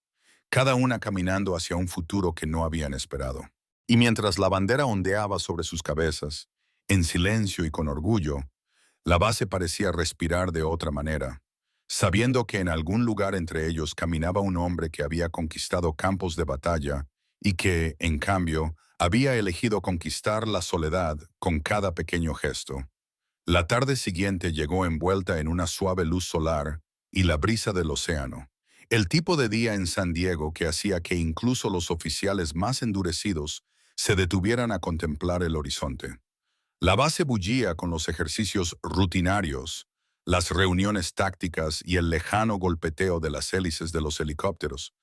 cada una caminando hacia un futuro que no habían esperado. Y mientras la bandera ondeaba sobre sus cabezas, en silencio y con orgullo, la base parecía respirar de otra manera, sabiendo que en algún lugar entre ellos caminaba un hombre que había conquistado campos de batalla y que, en cambio, había elegido conquistar la soledad con cada pequeño gesto. La tarde siguiente llegó envuelta en una suave luz solar y la brisa del océano, el tipo de día en San Diego que hacía que incluso los oficiales más endurecidos se detuvieran a contemplar el horizonte. La base bullía con los ejercicios rutinarios, las reuniones tácticas y el lejano golpeteo de las hélices de los helicópteros,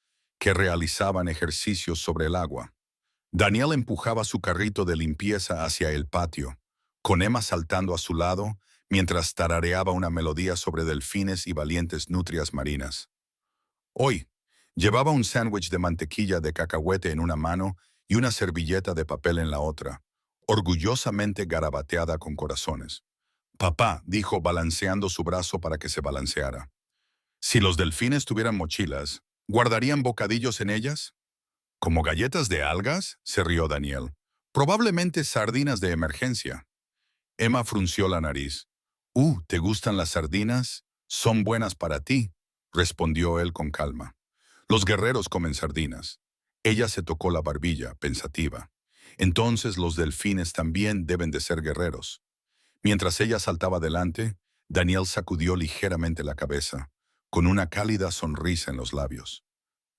que realizaban ejercicios sobre el agua. Daniel empujaba su carrito de limpieza hacia el patio, con Emma saltando a su lado mientras tarareaba una melodía sobre delfines y valientes nutrias marinas. Hoy, llevaba un sándwich de mantequilla de cacahuete en una mano y una servilleta de papel en la otra, orgullosamente garabateada con corazones. Papá, dijo balanceando su brazo para que se balanceara. Si los delfines tuvieran mochilas, ¿guardarían bocadillos en ellas? ¿Como galletas de algas? Se rió Daniel. Probablemente sardinas de emergencia. Emma frunció la nariz. ¿Te gustan las sardinas? Son buenas para ti, respondió él con calma. Los guerreros comen sardinas. Ella se tocó la barbilla, pensativa. Entonces los delfines también deben de ser guerreros. Mientras ella saltaba adelante, Daniel sacudió ligeramente la cabeza, con una cálida sonrisa en los labios.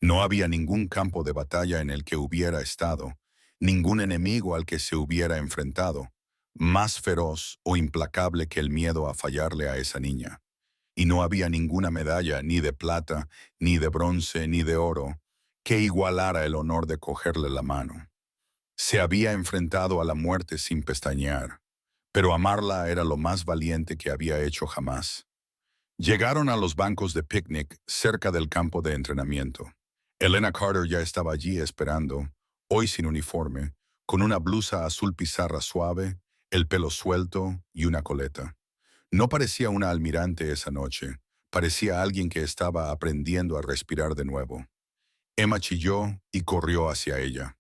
No había ningún campo de batalla en el que hubiera estado, ningún enemigo al que se hubiera enfrentado, más feroz o implacable que el miedo a fallarle a esa niña. Y no había ninguna medalla, ni de plata, ni de bronce, ni de oro, que igualara el honor de cogerle la mano. Se había enfrentado a la muerte sin pestañear, pero amarla era lo más valiente que había hecho jamás. Llegaron a los bancos de picnic cerca del campo de entrenamiento. Elena Carter ya estaba allí esperando, hoy sin uniforme, con una blusa azul pizarra suave, el pelo suelto y una coleta. No parecía una almirante esa noche, parecía alguien que estaba aprendiendo a respirar de nuevo. Emma chilló y corrió hacia ella.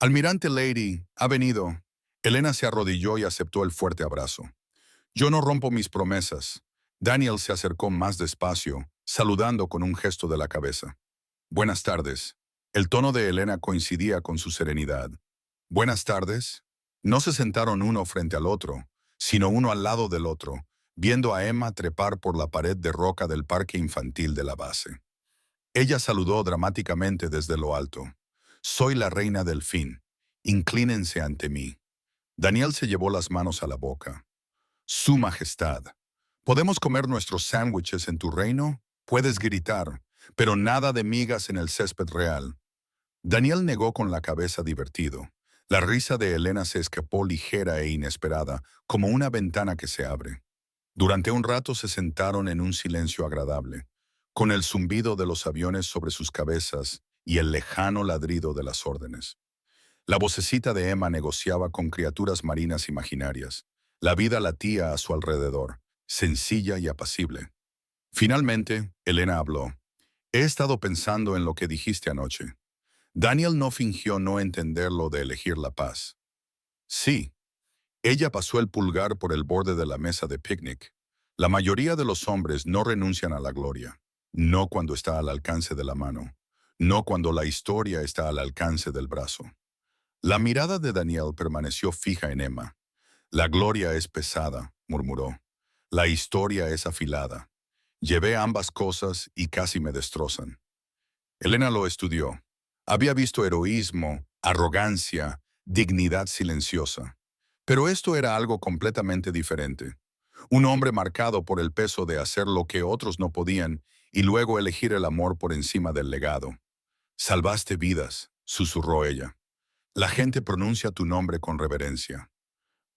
Almirante Lady, ha venido. Elena se arrodilló y aceptó el fuerte abrazo. Yo no rompo mis promesas. Daniel se acercó más despacio, saludando con un gesto de la cabeza. Buenas tardes. El tono de Elena coincidía con su serenidad. Buenas tardes. No se sentaron uno frente al otro, sino uno al lado del otro, viendo a Emma trepar por la pared de roca del parque infantil de la base. Ella saludó dramáticamente desde lo alto. Soy la reina delfín. Inclínense ante mí. Daniel se llevó las manos a la boca. Su Majestad. ¿Podemos comer nuestros sándwiches en tu reino? Puedes gritar, pero nada de migas en el césped real. Daniel negó con la cabeza divertido. La risa de Elena se escapó ligera e inesperada, como una ventana que se abre. Durante un rato se sentaron en un silencio agradable, con el zumbido de los aviones sobre sus cabezas y el lejano ladrido de las órdenes. La vocecita de Emma negociaba con criaturas marinas imaginarias. La vida latía a su alrededor, sencilla y apacible. Finalmente, Elena habló. He estado pensando en lo que dijiste anoche. Daniel no fingió no entender lo de elegir la paz. Sí, ella pasó el pulgar por el borde de la mesa de picnic. La mayoría de los hombres no renuncian a la gloria. No cuando está al alcance de la mano. No cuando la historia está al alcance del brazo. La mirada de Daniel permaneció fija en Emma. La gloria es pesada, murmuró. La historia es afilada. Llevé ambas cosas y casi me destrozan. Elena lo estudió. Había visto heroísmo, arrogancia, dignidad silenciosa. Pero esto era algo completamente diferente. Un hombre marcado por el peso de hacer lo que otros no podían y luego elegir el amor por encima del legado. Salvaste vidas, susurró ella. La gente pronuncia tu nombre con reverencia.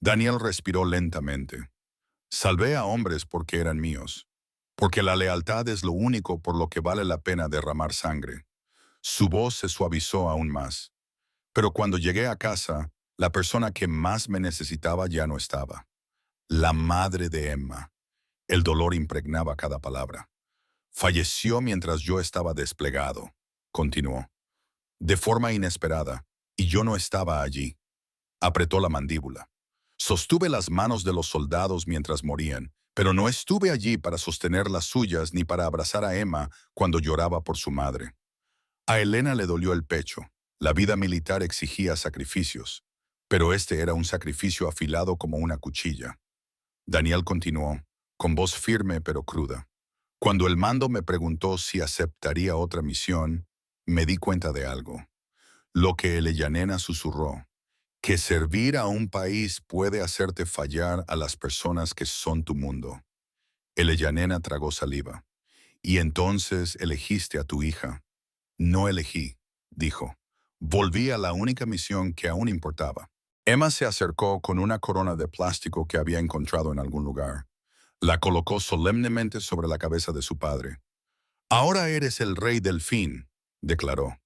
Daniel respiró lentamente. Salvé a hombres porque eran míos, porque la lealtad es lo único por lo que vale la pena derramar sangre. Su voz se suavizó aún más. Pero cuando llegué a casa, la persona que más me necesitaba ya no estaba. La madre de Emma. El dolor impregnaba cada palabra. Falleció mientras yo estaba desplegado, continuó. De forma inesperada, y yo no estaba allí. Apretó la mandíbula. Sostuve las manos de los soldados mientras morían, pero no estuve allí para sostener las suyas ni para abrazar a Emma cuando lloraba por su madre. A Elena le dolió el pecho. La vida militar exigía sacrificios, pero este era un sacrificio afilado como una cuchilla. Daniel continuó, con voz firme pero cruda. Cuando el mando me preguntó si aceptaría otra misión, me di cuenta de algo. Lo que Elena susurró, que servir a un país puede hacerte fallar a las personas que son tu mundo. Elena tragó saliva. Y entonces elegiste a tu hija. No elegí, dijo. Volví a la única misión que aún importaba. Emma se acercó con una corona de plástico que había encontrado en algún lugar. La colocó solemnemente sobre la cabeza de su padre. Ahora eres el rey delfín, declaró.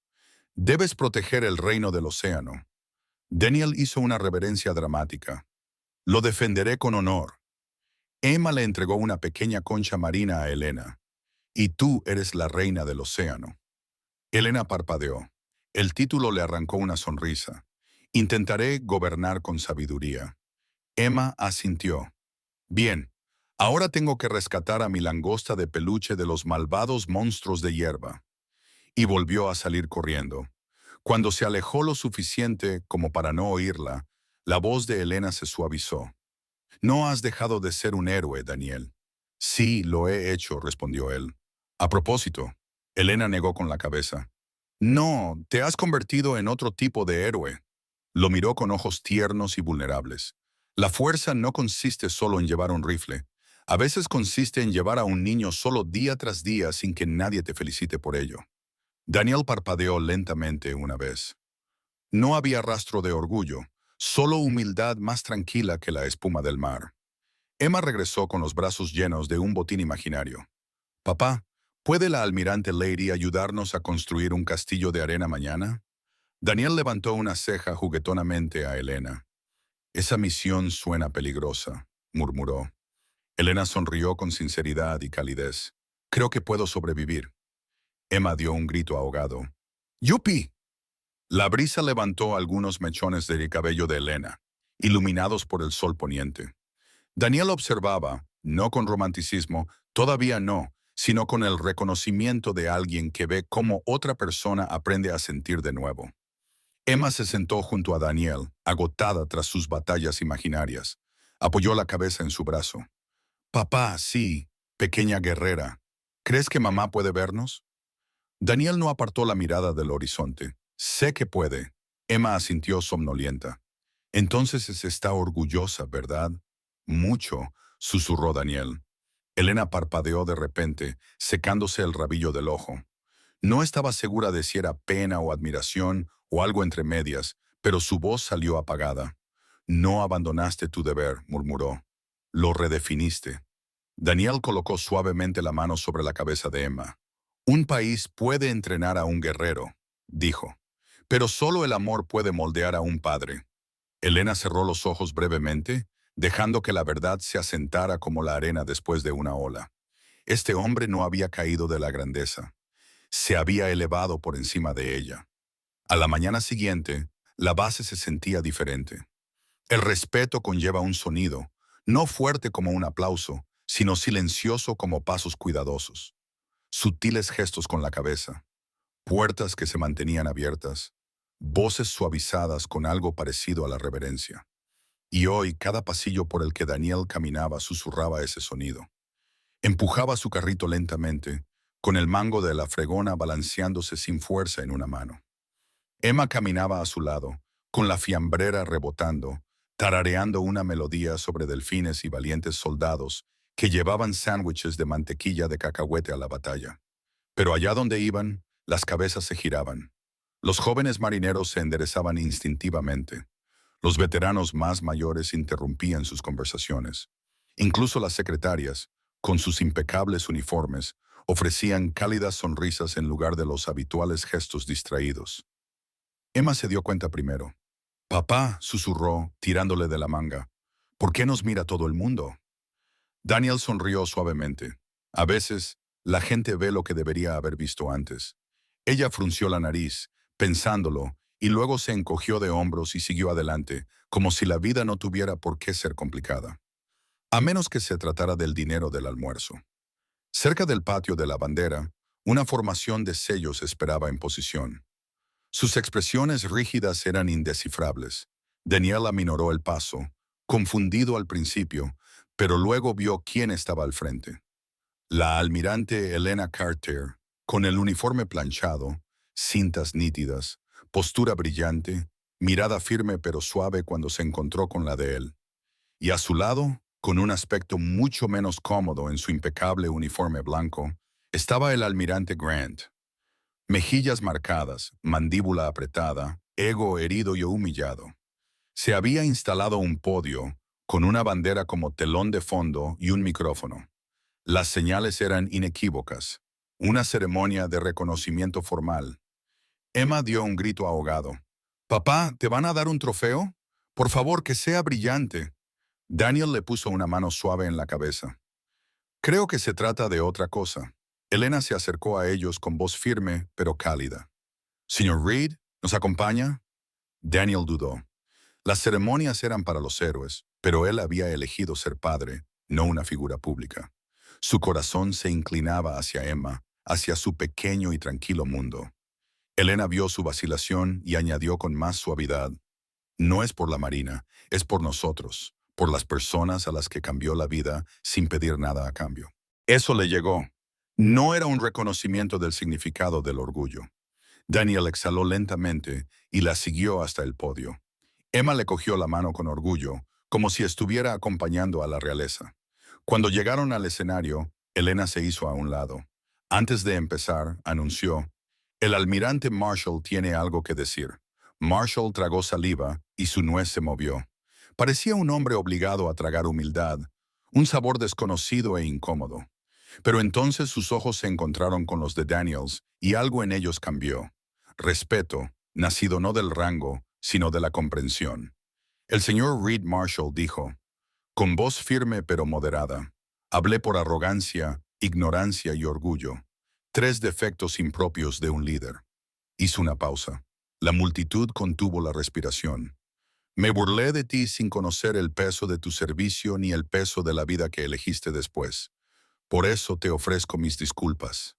Debes proteger el reino del océano. Daniel hizo una reverencia dramática. Lo defenderé con honor. Emma le entregó una pequeña concha marina a Elena. Y tú eres la reina del océano. Elena parpadeó. El título le arrancó una sonrisa. Intentaré gobernar con sabiduría. Emma asintió. Bien, ahora tengo que rescatar a mi langosta de peluche de los malvados monstruos de hierba. Y volvió a salir corriendo. Cuando se alejó lo suficiente como para no oírla, la voz de Elena se suavizó. No has dejado de ser un héroe, Daniel. Sí, lo he hecho, respondió él. A propósito, Elena negó con la cabeza. No, te has convertido en otro tipo de héroe. Lo miró con ojos tiernos y vulnerables. La fuerza no consiste solo en llevar un rifle. A veces consiste en llevar a un niño solo día tras día sin que nadie te felicite por ello. Daniel parpadeó lentamente una vez. No había rastro de orgullo, solo humildad más tranquila que la espuma del mar. Emma regresó con los brazos llenos de un botín imaginario. Papá, ¿puede la almirante Lady ayudarnos a construir un castillo de arena mañana? Daniel levantó una ceja juguetonamente a Elena. Esa misión suena peligrosa, murmuró. Elena sonrió con sinceridad y calidez. Creo que puedo sobrevivir. Emma dio un grito ahogado. ¡Yupi! La brisa levantó algunos mechones del cabello de Elena, iluminados por el sol poniente. Daniel observaba, no con romanticismo, todavía no, sino con el reconocimiento de alguien que ve cómo otra persona aprende a sentir de nuevo. Emma se sentó junto a Daniel, agotada tras sus batallas imaginarias. Apoyó la cabeza en su brazo. Papá, sí, pequeña guerrera. ¿Crees que mamá puede vernos? Daniel no apartó la mirada del horizonte. Sé que puede. Emma asintió somnolienta. Entonces está orgullosa, ¿verdad? Mucho, susurró Daniel. Elena parpadeó de repente, secándose el rabillo del ojo. No estaba segura de si era pena o admiración o algo entre medias, pero su voz salió apagada. No abandonaste tu deber, murmuró. Lo redefiniste. Daniel colocó suavemente la mano sobre la cabeza de Emma. Un país puede entrenar a un guerrero, dijo, pero solo el amor puede moldear a un padre. Elena cerró los ojos brevemente, dejando que la verdad se asentara como la arena después de una ola. Este hombre no había caído de la grandeza. Se había elevado por encima de ella. A la mañana siguiente, la base se sentía diferente. El respeto conlleva un sonido, no fuerte como un aplauso, sino silencioso como pasos cuidadosos. Sutiles gestos con la cabeza, puertas que se mantenían abiertas, voces suavizadas con algo parecido a la reverencia. Y hoy cada pasillo por el que Daniel caminaba susurraba ese sonido. Empujaba su carrito lentamente, con el mango de la fregona balanceándose sin fuerza en una mano. Emma caminaba a su lado, con la fiambrera rebotando, tarareando una melodía sobre delfines y valientes soldados que llevaban sándwiches de mantequilla de cacahuete a la batalla. Pero allá donde iban, las cabezas se giraban. Los jóvenes marineros se enderezaban instintivamente. Los veteranos más mayores interrumpían sus conversaciones. Incluso las secretarias, con sus impecables uniformes, ofrecían cálidas sonrisas en lugar de los habituales gestos distraídos. Emma se dio cuenta primero. Papá, susurró, tirándole de la manga. ¿Por qué nos mira todo el mundo? Daniel sonrió suavemente. A veces, la gente ve lo que debería haber visto antes. Ella frunció la nariz, pensándolo, y luego se encogió de hombros y siguió adelante, como si la vida no tuviera por qué ser complicada. A menos que se tratara del dinero del almuerzo. Cerca del patio de la bandera, una formación de sellos esperaba en posición. Sus expresiones rígidas eran indescifrables. Daniel aminoró el paso, confundido al principio, pero luego vio quién estaba al frente. La almirante Elena Carter, con el uniforme planchado, cintas nítidas, postura brillante, mirada firme pero suave cuando se encontró con la de él. Y a su lado, con un aspecto mucho menos cómodo en su impecable uniforme blanco, estaba el almirante Grant. Mejillas marcadas, mandíbula apretada, ego herido y humillado. Se había instalado un podio, con una bandera como telón de fondo y un micrófono. Las señales eran inequívocas. Una ceremonia de reconocimiento formal. Emma dio un grito ahogado. «Papá, ¿te van a dar un trofeo? Por favor, que sea brillante». Daniel le puso una mano suave en la cabeza. «Creo que se trata de otra cosa». Elena se acercó a ellos con voz firme, pero cálida. «Señor Reed, ¿nos acompaña?» Daniel dudó. Las ceremonias eran para los héroes, pero él había elegido ser padre, no una figura pública. Su corazón se inclinaba hacia Emma, hacia su pequeño y tranquilo mundo. Elena vio su vacilación y añadió con más suavidad: «No es por la Marina, es por nosotros, por las personas a las que cambió la vida sin pedir nada a cambio». Eso le llegó. No era un reconocimiento del significado del orgullo. Daniel exhaló lentamente y la siguió hasta el podio. Emma le cogió la mano con orgullo, como si estuviera acompañando a la realeza. Cuando llegaron al escenario, Elena se hizo a un lado. Antes de empezar, anunció: «El almirante Marshall tiene algo que decir». Marshall tragó saliva y su nuez se movió. Parecía un hombre obligado a tragar humildad, un sabor desconocido e incómodo. Pero entonces sus ojos se encontraron con los de Daniels y algo en ellos cambió. Respeto, nacido no del rango, sino de la comprensión. El señor Reed Marshall dijo, con voz firme pero moderada: «Hablé por arrogancia, ignorancia y orgullo, tres defectos impropios de un líder». Hizo una pausa. La multitud contuvo la respiración. «Me burlé de ti sin conocer el peso de tu servicio ni el peso de la vida que elegiste después. Por eso te ofrezco mis disculpas».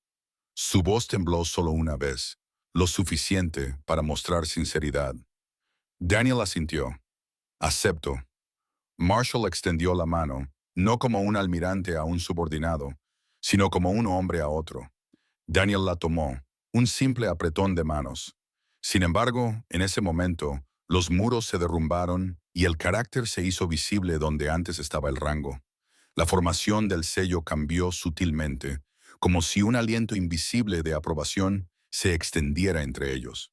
Su voz tembló solo una vez, lo suficiente para mostrar sinceridad. Daniel asintió. «Acepto». Marshall extendió la mano, no como un almirante a un subordinado, sino como un hombre a otro. Daniel la tomó, un simple apretón de manos. Sin embargo, en ese momento, los muros se derrumbaron y el carácter se hizo visible donde antes estaba el rango. La formación del sello cambió sutilmente, como si un aliento invisible de aprobación se extendiera entre ellos.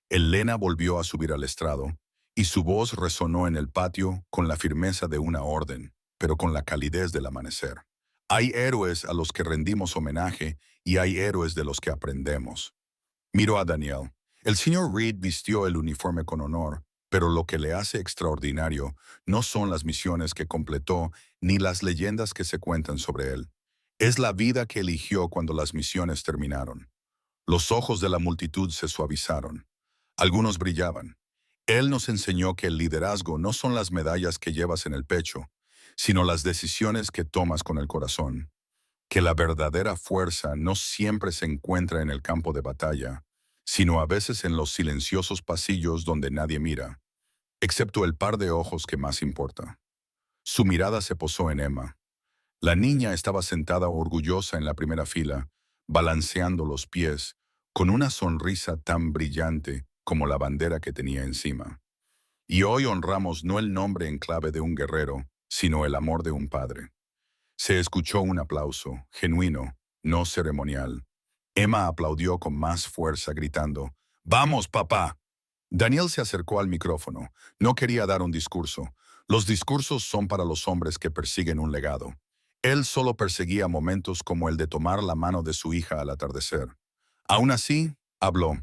Elena volvió a subir al estrado, y su voz resonó en el patio con la firmeza de una orden, pero con la calidez del amanecer. Hay héroes a los que rendimos homenaje y hay héroes de los que aprendemos. Miró a Daniel. El señor Reed vistió el uniforme con honor, pero lo que le hace extraordinario no son las misiones que completó ni las leyendas que se cuentan sobre él. Es la vida que eligió cuando las misiones terminaron. Los ojos de la multitud se suavizaron. Algunos brillaban. Él nos enseñó que el liderazgo no son las medallas que llevas en el pecho, sino las decisiones que tomas con el corazón. Que la verdadera fuerza no siempre se encuentra en el campo de batalla, sino a veces en los silenciosos pasillos donde nadie mira, excepto el par de ojos que más importa. Su mirada se posó en Emma. La niña estaba sentada orgullosa en la primera fila, balanceando los pies, con una sonrisa tan brillante como la bandera que tenía encima. Y hoy honramos no el nombre en clave de un guerrero, sino el amor de un padre. Se escuchó un aplauso, genuino, no ceremonial. Emma aplaudió con más fuerza, gritando: «¡Vamos, papá!». Daniel se acercó al micrófono. No quería dar un discurso. Los discursos son para los hombres que persiguen un legado. Él solo perseguía momentos como el de tomar la mano de su hija al atardecer. Aún así, habló.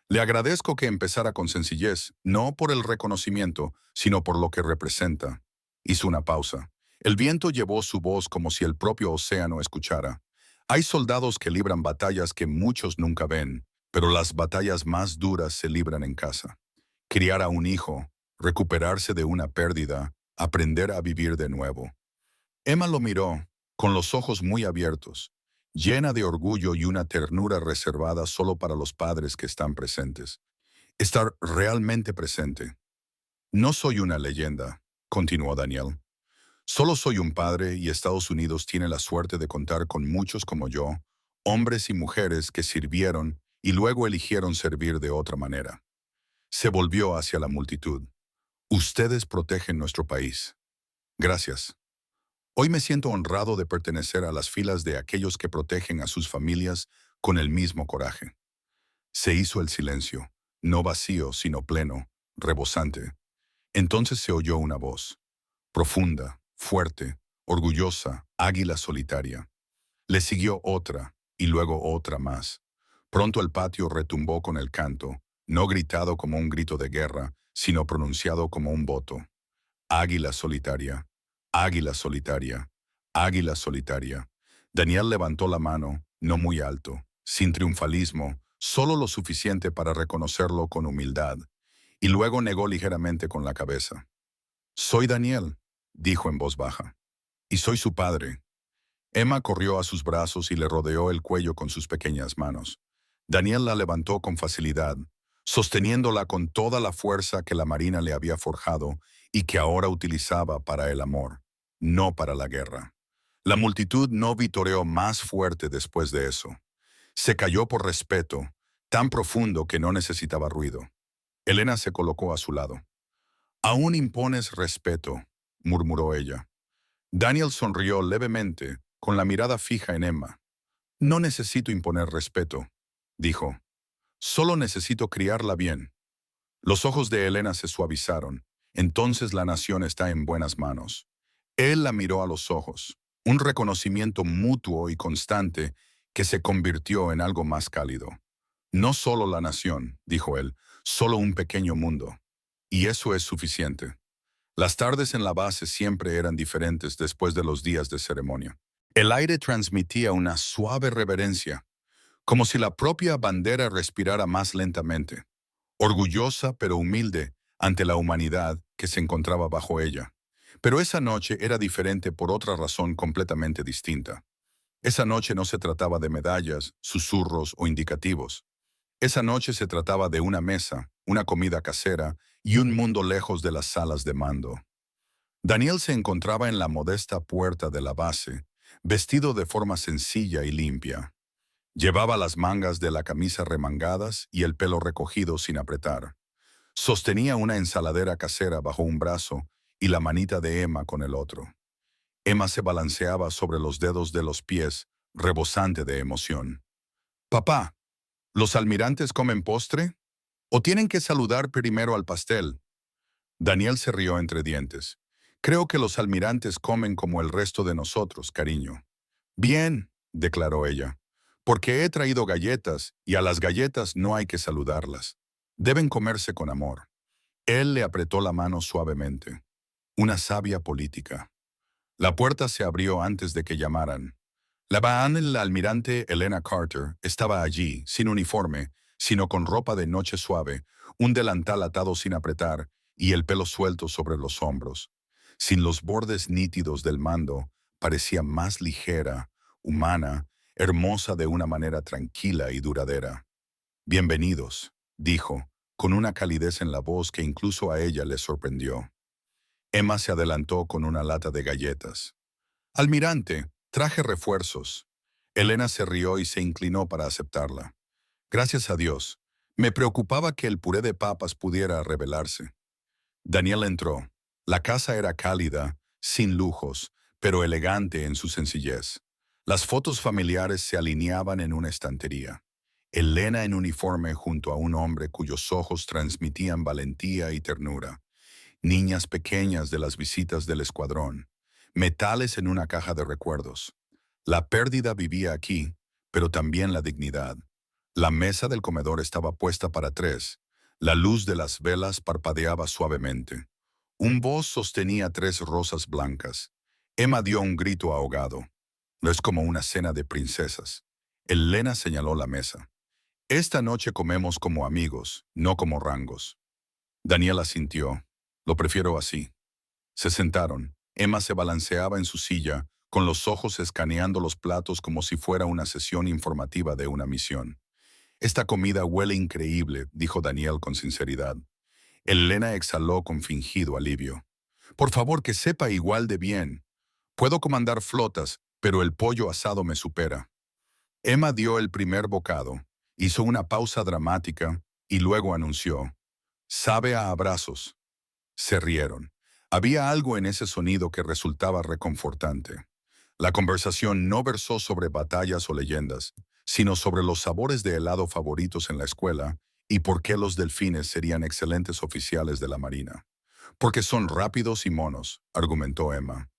«Le agradezco que empezara con sencillez, no por el reconocimiento, sino por lo que representa». Hizo una pausa. El viento llevó su voz como si el propio océano escuchara. Hay soldados que libran batallas que muchos nunca ven, pero las batallas más duras se libran en casa. Criar a un hijo, recuperarse de una pérdida, aprender a vivir de nuevo. Emma lo miró, con los ojos muy abiertos, llena de orgullo y una ternura reservada solo para los padres que están presentes. Estar realmente presente. «No soy una leyenda», continuó Daniel. «Solo soy un padre y Estados Unidos tiene la suerte de contar con muchos como yo, hombres y mujeres que sirvieron y luego eligieron servir de otra manera». Se volvió hacia la multitud. «Ustedes protegen nuestro país. Gracias. Hoy me siento honrado de pertenecer a las filas de aquellos que protegen a sus familias con el mismo coraje». Se hizo el silencio, no vacío, sino pleno, rebosante. Entonces se oyó una voz, profunda, fuerte, orgullosa, águila solitaria. Le siguió otra, y luego otra más. Pronto el patio retumbó con el canto, no gritado como un grito de guerra, sino pronunciado como un voto. Águila solitaria, águila solitaria, águila solitaria. Daniel levantó la mano, no muy alto, sin triunfalismo, solo lo suficiente para reconocerlo con humildad, y luego negó ligeramente con la cabeza. Soy Daniel, dijo en voz baja, y soy su padre. Emma corrió a sus brazos y le rodeó el cuello con sus pequeñas manos. Daniel la levantó con facilidad, sosteniéndola con toda la fuerza que la marina le había forjado y que ahora utilizaba para el amor, no para la guerra. La multitud no vitoreó más fuerte después de eso. Se calló por respeto, tan profundo que no necesitaba ruido. Elena se colocó a su lado. «Aún impones respeto», murmuró ella. Daniel sonrió levemente, con la mirada fija en Emma. «No necesito imponer respeto», dijo. «Solo necesito criarla bien». Los ojos de Elena se suavizaron. Entonces la nación está en buenas manos. Él la miró a los ojos, un reconocimiento mutuo y constante que se convirtió en algo más cálido. «No solo la nación», dijo él, «solo un pequeño mundo. Y eso es suficiente». Las tardes en la base siempre eran diferentes después de los días de ceremonia. El aire transmitía una suave reverencia, como si la propia bandera respirara más lentamente, orgullosa pero humilde ante la humanidad que se encontraba bajo ella. Pero esa noche era diferente por otra razón completamente distinta. Esa noche no se trataba de medallas, susurros o indicativos. Esa noche se trataba de una mesa, una comida casera y un mundo lejos de las salas de mando. Daniel se encontraba en la modesta puerta de la base, vestido de forma sencilla y limpia. Llevaba las mangas de la camisa remangadas y el pelo recogido sin apretar. Sostenía una ensaladera casera bajo un brazo y la manita de Emma con el otro. Emma se balanceaba sobre los dedos de los pies, rebosante de emoción. «Papá, ¿los almirantes comen postre? ¿O tienen que saludar primero al pastel?» Daniel se rió entre dientes. «Creo que los almirantes comen como el resto de nosotros, cariño». «Bien», declaró ella, «porque he traído galletas y a las galletas no hay que saludarlas. Deben comerse con amor». Él le apretó la mano suavemente. Una sabia política. La puerta se abrió antes de que llamaran. El almirante Elena Carter estaba allí, sin uniforme, sino con ropa de noche suave, un delantal atado sin apretar y el pelo suelto sobre los hombros. Sin los bordes nítidos del mando, parecía más ligera, humana, hermosa de una manera tranquila y duradera. «Bienvenidos», dijo, con una calidez en la voz que incluso a ella le sorprendió. Emma se adelantó con una lata de galletas. «Almirante, traje refuerzos». Elena se rió y se inclinó para aceptarla. «Gracias a Dios. Me preocupaba que el puré de papas pudiera revelarse». Daniel entró. La casa era cálida, sin lujos, pero elegante en su sencillez. Las fotos familiares se alineaban en una estantería. Elena en uniforme junto a un hombre cuyos ojos transmitían valentía y ternura. Niñas pequeñas de las visitas del escuadrón. Metales en una caja de recuerdos. La pérdida vivía aquí, pero también la dignidad. La mesa del comedor estaba puesta para tres. La luz de las velas parpadeaba suavemente. Un voz sostenía tres rosas blancas. Emma dio un grito ahogado. «No es como una cena de princesas». Elena señaló la mesa. «Esta noche comemos como amigos, no como rangos». Daniel asintió. «Lo prefiero así». Se sentaron. Emma se balanceaba en su silla, con los ojos escaneando los platos como si fuera una sesión informativa de una misión. «Esta comida huele increíble», dijo Daniel con sinceridad. Elena exhaló con fingido alivio. «Por favor, que sepa igual de bien. Puedo comandar flotas, pero el pollo asado me supera». Emma dio el primer bocado, hizo una pausa dramática y luego anunció: «Sabe a abrazos». Se rieron. Había algo en ese sonido que resultaba reconfortante. La conversación no versó sobre batallas o leyendas, sino sobre los sabores de helado favoritos en la escuela y por qué los delfines serían excelentes oficiales de la Marina. Porque son rápidos y monos, argumentó Emma.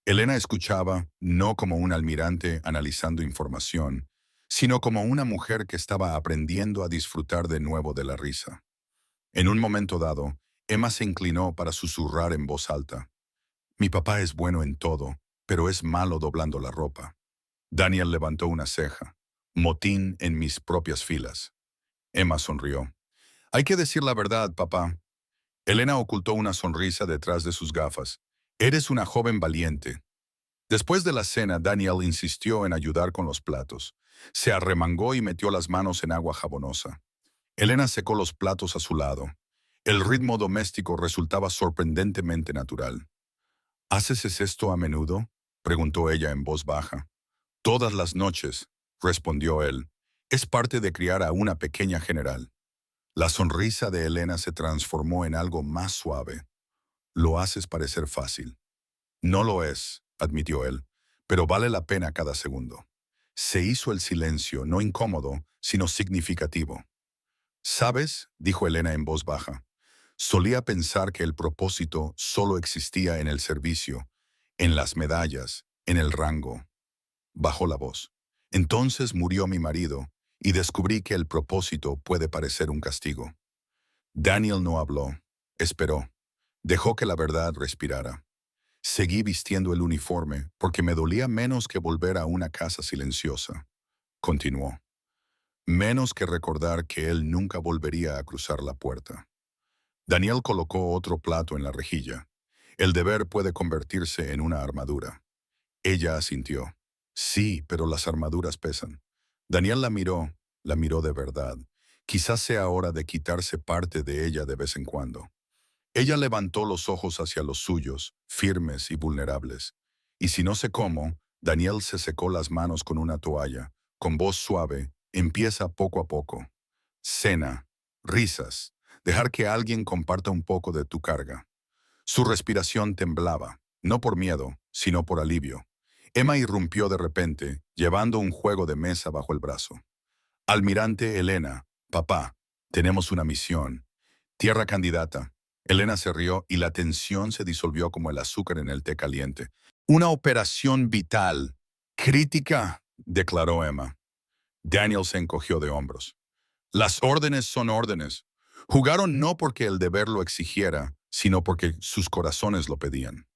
Elena escuchaba no como un almirante analizando información, sino como una mujer que estaba aprendiendo a disfrutar de nuevo de la risa. En un momento dado, Emma se inclinó para susurrar en voz alta. Mi papá es bueno en todo, pero es malo doblando la ropa. Daniel levantó una ceja. Motín en mis propias filas. Emma sonrió. Hay que decir la verdad, papá. Elena ocultó una sonrisa detrás de sus gafas. Eres una joven valiente. Después de la cena, Daniel insistió en ayudar con los platos. Se arremangó y metió las manos en agua jabonosa. Elena secó los platos a su lado. El ritmo doméstico resultaba sorprendentemente natural. ¿Haces esto a menudo?, preguntó ella en voz baja. Todas las noches, respondió él. Es parte de criar a una pequeña general. La sonrisa de Elena se transformó en algo más suave. Lo haces parecer fácil. No lo es, admitió él, pero vale la pena cada segundo. Se hizo el silencio, no incómodo, sino significativo. ¿Sabes?, dijo Elena en voz baja. Solía pensar que el propósito solo existía en el servicio, en las medallas, en el rango. Bajó la voz. Entonces murió mi marido y descubrí que el propósito puede parecer un castigo. Daniel no habló. Esperó. Dejó que la verdad respirara. Seguí vistiendo el uniforme porque me dolía menos que volver a una casa silenciosa. Continuó. Menos que recordar que él nunca volvería a cruzar la puerta. Daniel colocó otro plato en la rejilla. El deber puede convertirse en una armadura. Ella asintió. Sí, pero las armaduras pesan. Daniel la miró de verdad. Quizás sea hora de quitarse parte de ella de vez en cuando. Ella levantó los ojos hacia los suyos, firmes y vulnerables. Y si no sé cómo, Daniel se secó las manos con una toalla. Con voz suave, empieza poco a poco. Cena, risas, dejar que alguien comparta un poco de tu carga. Su respiración temblaba, no por miedo, sino por alivio. Emma irrumpió de repente, llevando un juego de mesa bajo el brazo. Almirante Elena, papá, tenemos una misión. Tierra candidata. Elena se rió y la tensión se disolvió como el azúcar en el té caliente. Una operación vital. Crítica, declaró Emma. Daniel se encogió de hombros. Las órdenes son órdenes. Jugaron no porque el deber lo exigiera, sino porque sus corazones lo pedían.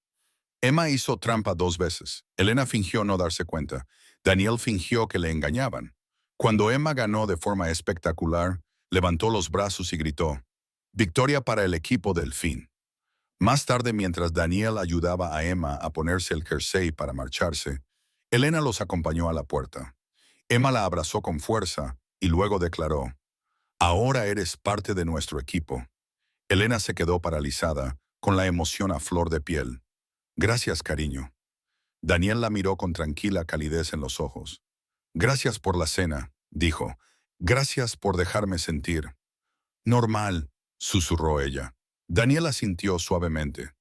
Emma hizo trampa 2 veces. Elena fingió no darse cuenta. Daniel fingió que le engañaban. Cuando Emma ganó de forma espectacular, levantó los brazos y gritó, «Victoria para el equipo Delfín». Más tarde, mientras Daniel ayudaba a Emma a ponerse el jersey para marcharse, Elena los acompañó a la puerta. Emma la abrazó con fuerza y luego declaró, «Ahora eres parte de nuestro equipo». Elena se quedó paralizada, con la emoción a flor de piel. «Gracias, cariño». Daniel la miró con tranquila calidez en los ojos. «Gracias por la cena», dijo. «Gracias por dejarme sentir». «Normal», susurró ella. Daniel asintió suavemente.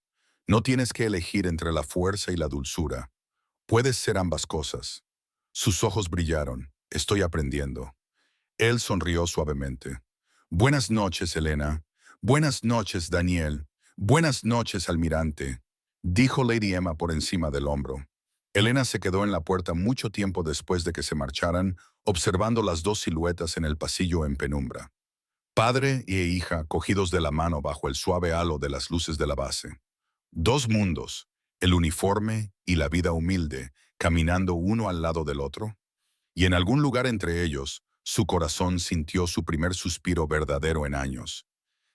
«No tienes que elegir entre la fuerza y la dulzura. Puedes ser ambas cosas». Sus ojos brillaron. «Estoy aprendiendo». Él sonrió suavemente. «Buenas noches, Elena. Buenas noches, Daniel. Buenas noches, almirante», dijo Lady Emma por encima del hombro. Elena se quedó en la puerta mucho tiempo después de que se marcharan, observando las dos siluetas en el pasillo en penumbra. Padre e hija cogidos de la mano bajo el suave halo de las luces de la base. Dos mundos, el uniforme y la vida humilde, caminando uno al lado del otro. Y en algún lugar entre ellos, su corazón sintió su primer suspiro verdadero en años.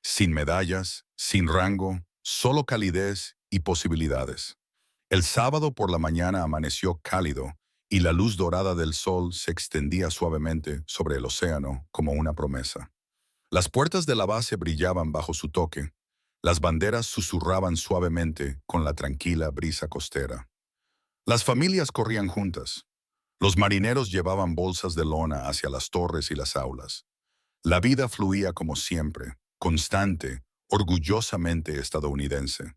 Sin medallas, sin rango, solo calidez y posibilidades. El sábado por la mañana amaneció cálido y la luz dorada del sol se extendía suavemente sobre el océano como una promesa. Las puertas de la base brillaban bajo su toque. Las banderas susurraban suavemente con la tranquila brisa costera. Las familias corrían juntas. Los marineros llevaban bolsas de lona hacia las torres y las aulas. La vida fluía como siempre, constante, orgullosamente estadounidense.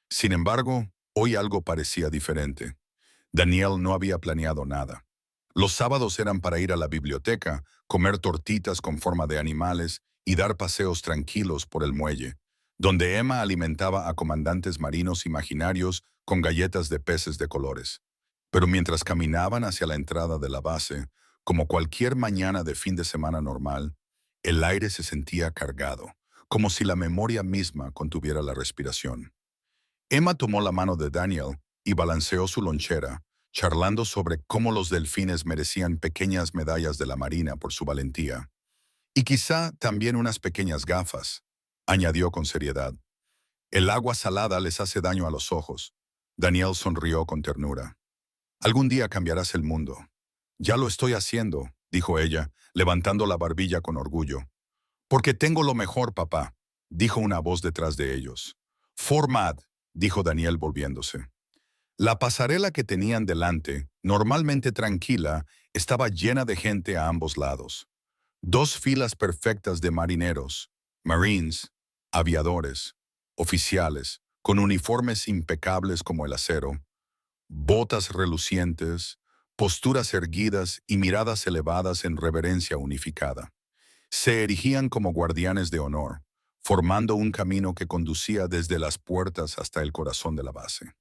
Sin embargo, hoy algo parecía diferente. Daniel no había planeado nada. Los sábados eran para ir a la biblioteca, comer tortitas con forma de animales y dar paseos tranquilos por el muelle, donde Emma alimentaba a comandantes marinos imaginarios con galletas de peces de colores. Pero mientras caminaban hacia la entrada de la base, como cualquier mañana de fin de semana normal, el aire se sentía cargado, como si la memoria misma contuviera la respiración. Emma tomó la mano de Daniel y balanceó su lonchera, charlando sobre cómo los delfines merecían pequeñas medallas de la Marina por su valentía. Y quizá también unas pequeñas gafas, añadió con seriedad. El agua salada les hace daño a los ojos. Daniel sonrió con ternura. Algún día cambiarás el mundo. Ya lo estoy haciendo, dijo ella, levantando la barbilla con orgullo. Porque tengo lo mejor, papá, dijo una voz detrás de ellos. Formad, dijo Daniel volviéndose. La pasarela que tenían delante, normalmente tranquila, estaba llena de gente a ambos lados. Dos filas perfectas de marineros, marines, aviadores, oficiales, con uniformes impecables como el acero, botas relucientes, posturas erguidas y miradas elevadas en reverencia unificada. Se erigían como guardianes de honor, formando un camino que conducía desde las puertas hasta el corazón de la base.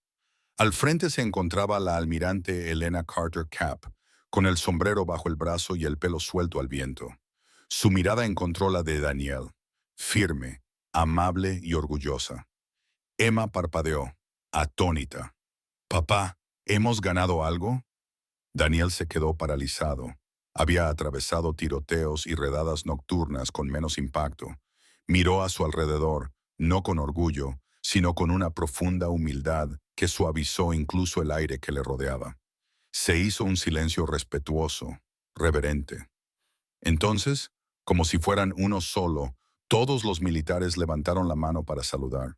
Al frente se encontraba la almirante Helena Carter Capp, con el sombrero bajo el brazo y el pelo suelto al viento. Su mirada encontró la de Daniel, firme, amable y orgullosa. Emma parpadeó, atónita. «Papá, ¿hemos ganado algo?» Daniel se quedó paralizado. Había atravesado tiroteos y redadas nocturnas con menos impacto. Miró a su alrededor, no con orgullo, sino con una profunda humildad que suavizó incluso el aire que le rodeaba. Se hizo un silencio respetuoso, reverente. Entonces, como si fueran uno solo, todos los militares levantaron la mano para saludar.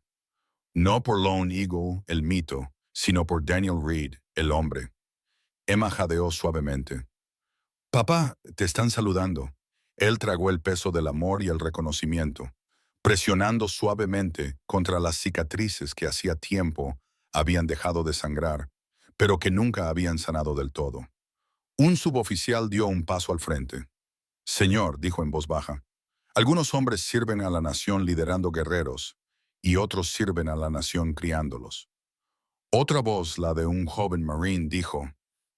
No por Lone Eagle, el mito, sino por Daniel Reed, el hombre. Emma jadeó suavemente. «Papá, te están saludando». Él tragó el peso del amor y el reconocimiento, presionando suavemente contra las cicatrices que hacía tiempo habían dejado de sangrar, pero que nunca habían sanado del todo. Un suboficial dio un paso al frente. «Señor», dijo en voz baja, «algunos hombres sirven a la nación liderando guerreros, y otros sirven a la nación criándolos». Otra voz, la de un joven marine, dijo,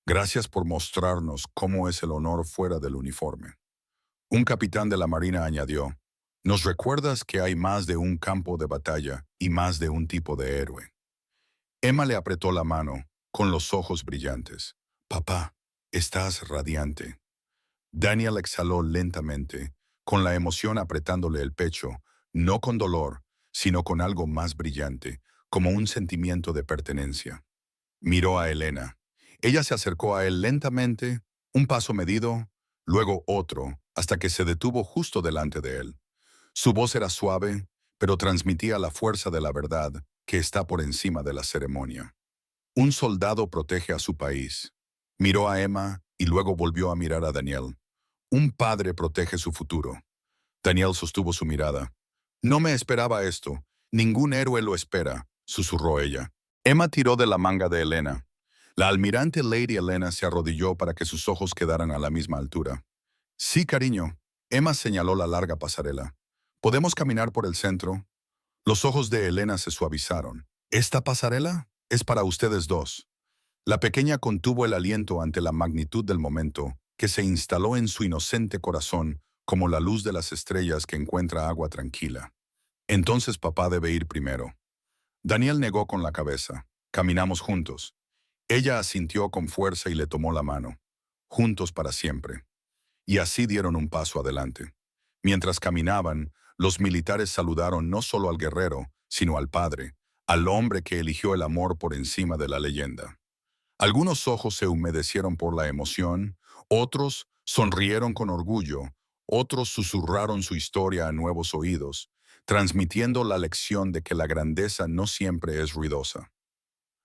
«Gracias por mostrarnos cómo es el honor fuera del uniforme». Un capitán de la Marina añadió, «Nos recuerdas que hay más de un campo de batalla y más de un tipo de héroe». Emma le apretó la mano, con los ojos brillantes. «Papá, estás radiante». Daniel exhaló lentamente, con la emoción apretándole el pecho, no con dolor, sino con algo más brillante, como un sentimiento de pertenencia. Miró a Helena. Ella se acercó a él lentamente, un paso medido, luego otro, hasta que se detuvo justo delante de él. Su voz era suave, pero transmitía la fuerza de la verdad que está por encima de la ceremonia. Un soldado protege a su país. Miró a Emma y luego volvió a mirar a Daniel. Un padre protege su futuro. Daniel sostuvo su mirada. «No me esperaba esto. Ningún héroe lo espera», susurró ella. Emma tiró de la manga de Helena. La almirante Lady Helena se arrodilló para que sus ojos quedaran a la misma altura. «Sí, cariño». Emma señaló la larga pasarela. «¿Podemos caminar por el centro?» Los ojos de Helena se suavizaron. «¿Esta pasarela? Es para ustedes dos». La pequeña contuvo el aliento ante la magnitud del momento, que se instaló en su inocente corazón como la luz de las estrellas que encuentra agua tranquila. «Entonces papá debe ir primero». Daniel negó con la cabeza. «Caminamos juntos». Ella asintió con fuerza y le tomó la mano. Juntos para siempre. Y así dieron un paso adelante. Mientras caminaban, los militares saludaron no solo al guerrero, sino al padre, al hombre que eligió el amor por encima de la leyenda. Algunos ojos se humedecieron por la emoción, otros sonrieron con orgullo, otros susurraron su historia a nuevos oídos, transmitiendo la lección de que la grandeza no siempre es ruidosa.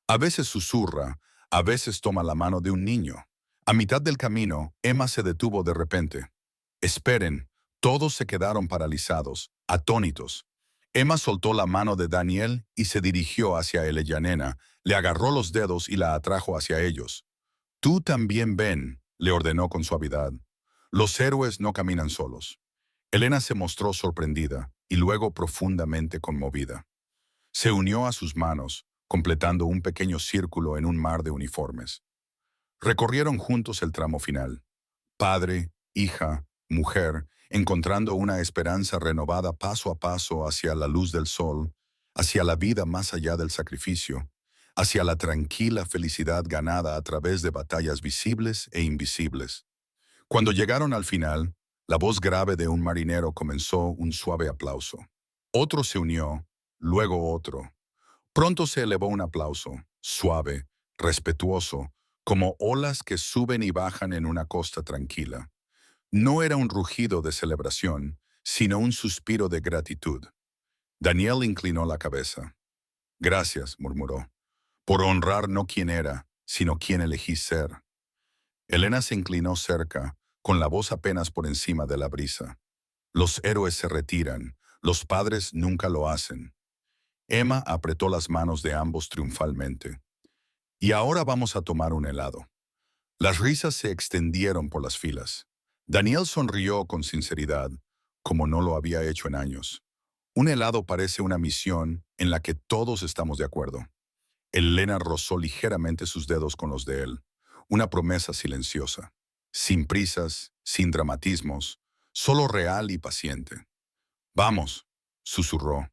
A veces susurra, a veces toma la mano de un niño. A mitad del camino, Emma se detuvo de repente. «Esperen». Todos se quedaron paralizados, atónitos. Emma soltó la mano de Daniel y se dirigió hacia Eleyanena, le agarró los dedos y la atrajo hacia ellos. «Tú también ven», le ordenó con suavidad. Los héroes no caminan solos. Elena se mostró sorprendida y luego profundamente conmovida. Se unió a sus manos, completando un pequeño círculo en un mar de uniformes. Recorrieron juntos el tramo final. Padre, hija, mujer, encontrando una esperanza renovada paso a paso hacia la luz del sol, hacia la vida más allá del sacrificio, hacia la tranquila felicidad ganada a través de batallas visibles e invisibles. Cuando llegaron al final, la voz grave de un marinero comenzó un suave aplauso. Otro se unió, luego otro. Pronto se elevó un aplauso, suave, respetuoso, como olas que suben y bajan en una costa tranquila. No era un rugido de celebración, sino un suspiro de gratitud. Daniel inclinó la cabeza. Gracias, murmuró, por honrar no quién era, sino quién elegí ser. Elena se inclinó cerca, con la voz apenas por encima de la brisa. Los héroes se retiran, los padres nunca lo hacen. Emma apretó las manos de ambos triunfalmente. Y ahora vamos a tomar un helado. Las risas se extendieron por las filas. Daniel sonrió con sinceridad, como no lo había hecho en años. Un helado parece una misión en la que todos estamos de acuerdo. Elena rozó ligeramente sus dedos con los de él, una promesa silenciosa, sin prisas, sin dramatismos, solo real y paciente. Vamos, susurró.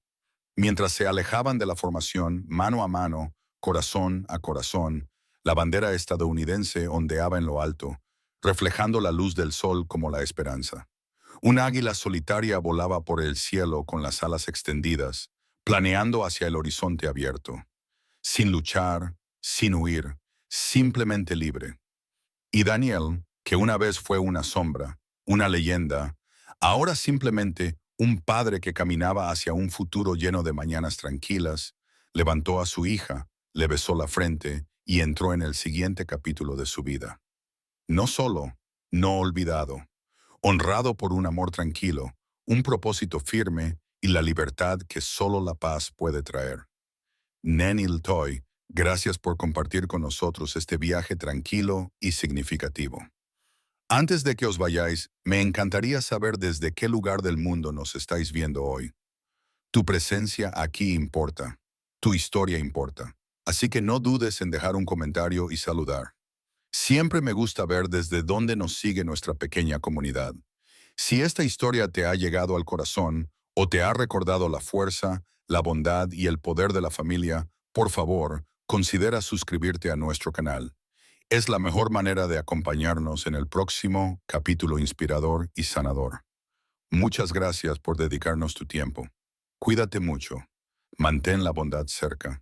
Mientras se alejaban de la formación, mano a mano, corazón a corazón, la bandera estadounidense ondeaba en lo alto, reflejando la luz del sol como la esperanza. Un águila solitaria volaba por el cielo con las alas extendidas, planeando hacia el horizonte abierto, sin luchar, sin huir, simplemente libre. Y Daniel, que una vez fue una sombra, una leyenda, ahora simplemente un padre que caminaba hacia un futuro lleno de mañanas tranquilas, levantó a su hija, le besó la frente y entró en el siguiente capítulo de su vida. No solo, no olvidado, honrado por un amor tranquilo, un propósito firme y la libertad que solo la paz puede traer. Nenil Toy, gracias por compartir con nosotros este viaje tranquilo y significativo. Antes de que os vayáis, me encantaría saber desde qué lugar del mundo nos estáis viendo hoy. Tu presencia aquí importa, tu historia importa, así que no dudes en dejar un comentario y saludar. Siempre me gusta ver desde dónde nos sigue nuestra pequeña comunidad. Si esta historia te ha llegado al corazón o te ha recordado la fuerza, la bondad y el poder de la familia, por favor, considera suscribirte a nuestro canal. Es la mejor manera de acompañarnos en el próximo capítulo inspirador y sanador. Muchas gracias por dedicarnos tu tiempo. Cuídate mucho. Mantén la bondad cerca.